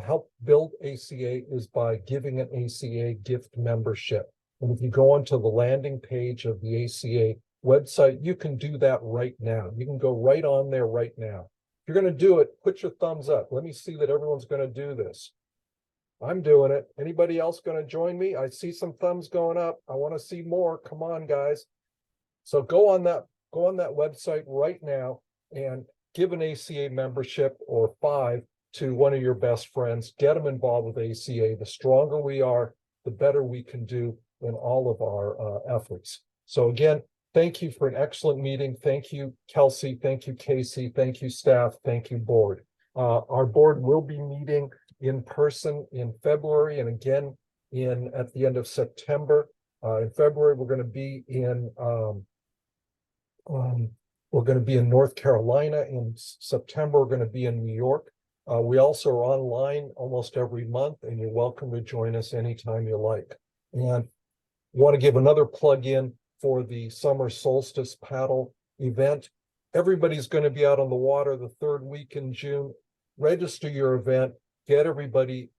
help build ACA is by giving an ACA gift membership. And if you go onto the landing page of the ACA website, you can do that right now. You can go right on there right now. If you're going to do it, put your thumbs up. Let me see that everyone's going to do this. I'm doing it. Anybody else going to join me? I see some thumbs going up. I want to see more. Come on, guys. So go on that website right now and give an ACA membership or 5 to one of your best friends. Get them involved with ACA. The stronger we are, the better we can do in all of our efforts. So again, thank you for an excellent meeting. Thank you, Kelsey. Thank you, Casey. Thank you, staff. Thank you, board. Our board will be meeting in person in February and again at the end of September. In February, we're going to be in North Carolina. In September, we're going to be in New York. We also are online almost every month, and you're welcome to join us anytime you like. And want to give another plug in for the summer solstice paddle event. Everybody's going to be out on the water the 3rd week in June. Register your event, get everybody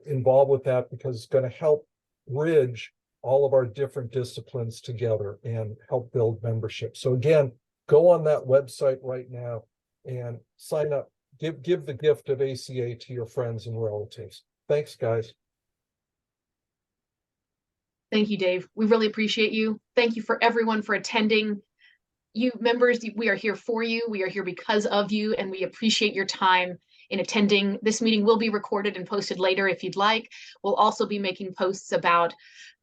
involved with that, because it's going to help bridge all of our different disciplines together and help build membership. So again, go on that website right now and sign up. Give the gift of ACA to your friends and relatives. Thanks, guys. Thank you, Dave. We really appreciate you. Thank you for everyone for attending. You members, we are here for you. We are here because of you, and we appreciate your time in attending. This meeting will be recorded and posted later if you'd like. We'll also be making posts about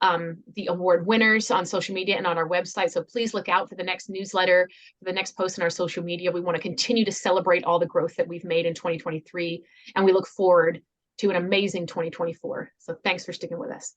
the award winners on social media and on our website. So please look out for the next newsletter, for the next post on our social media. We want to continue to celebrate all the growth that we've made in 2023, and we look forward to an amazing 2024. So thanks for sticking with us.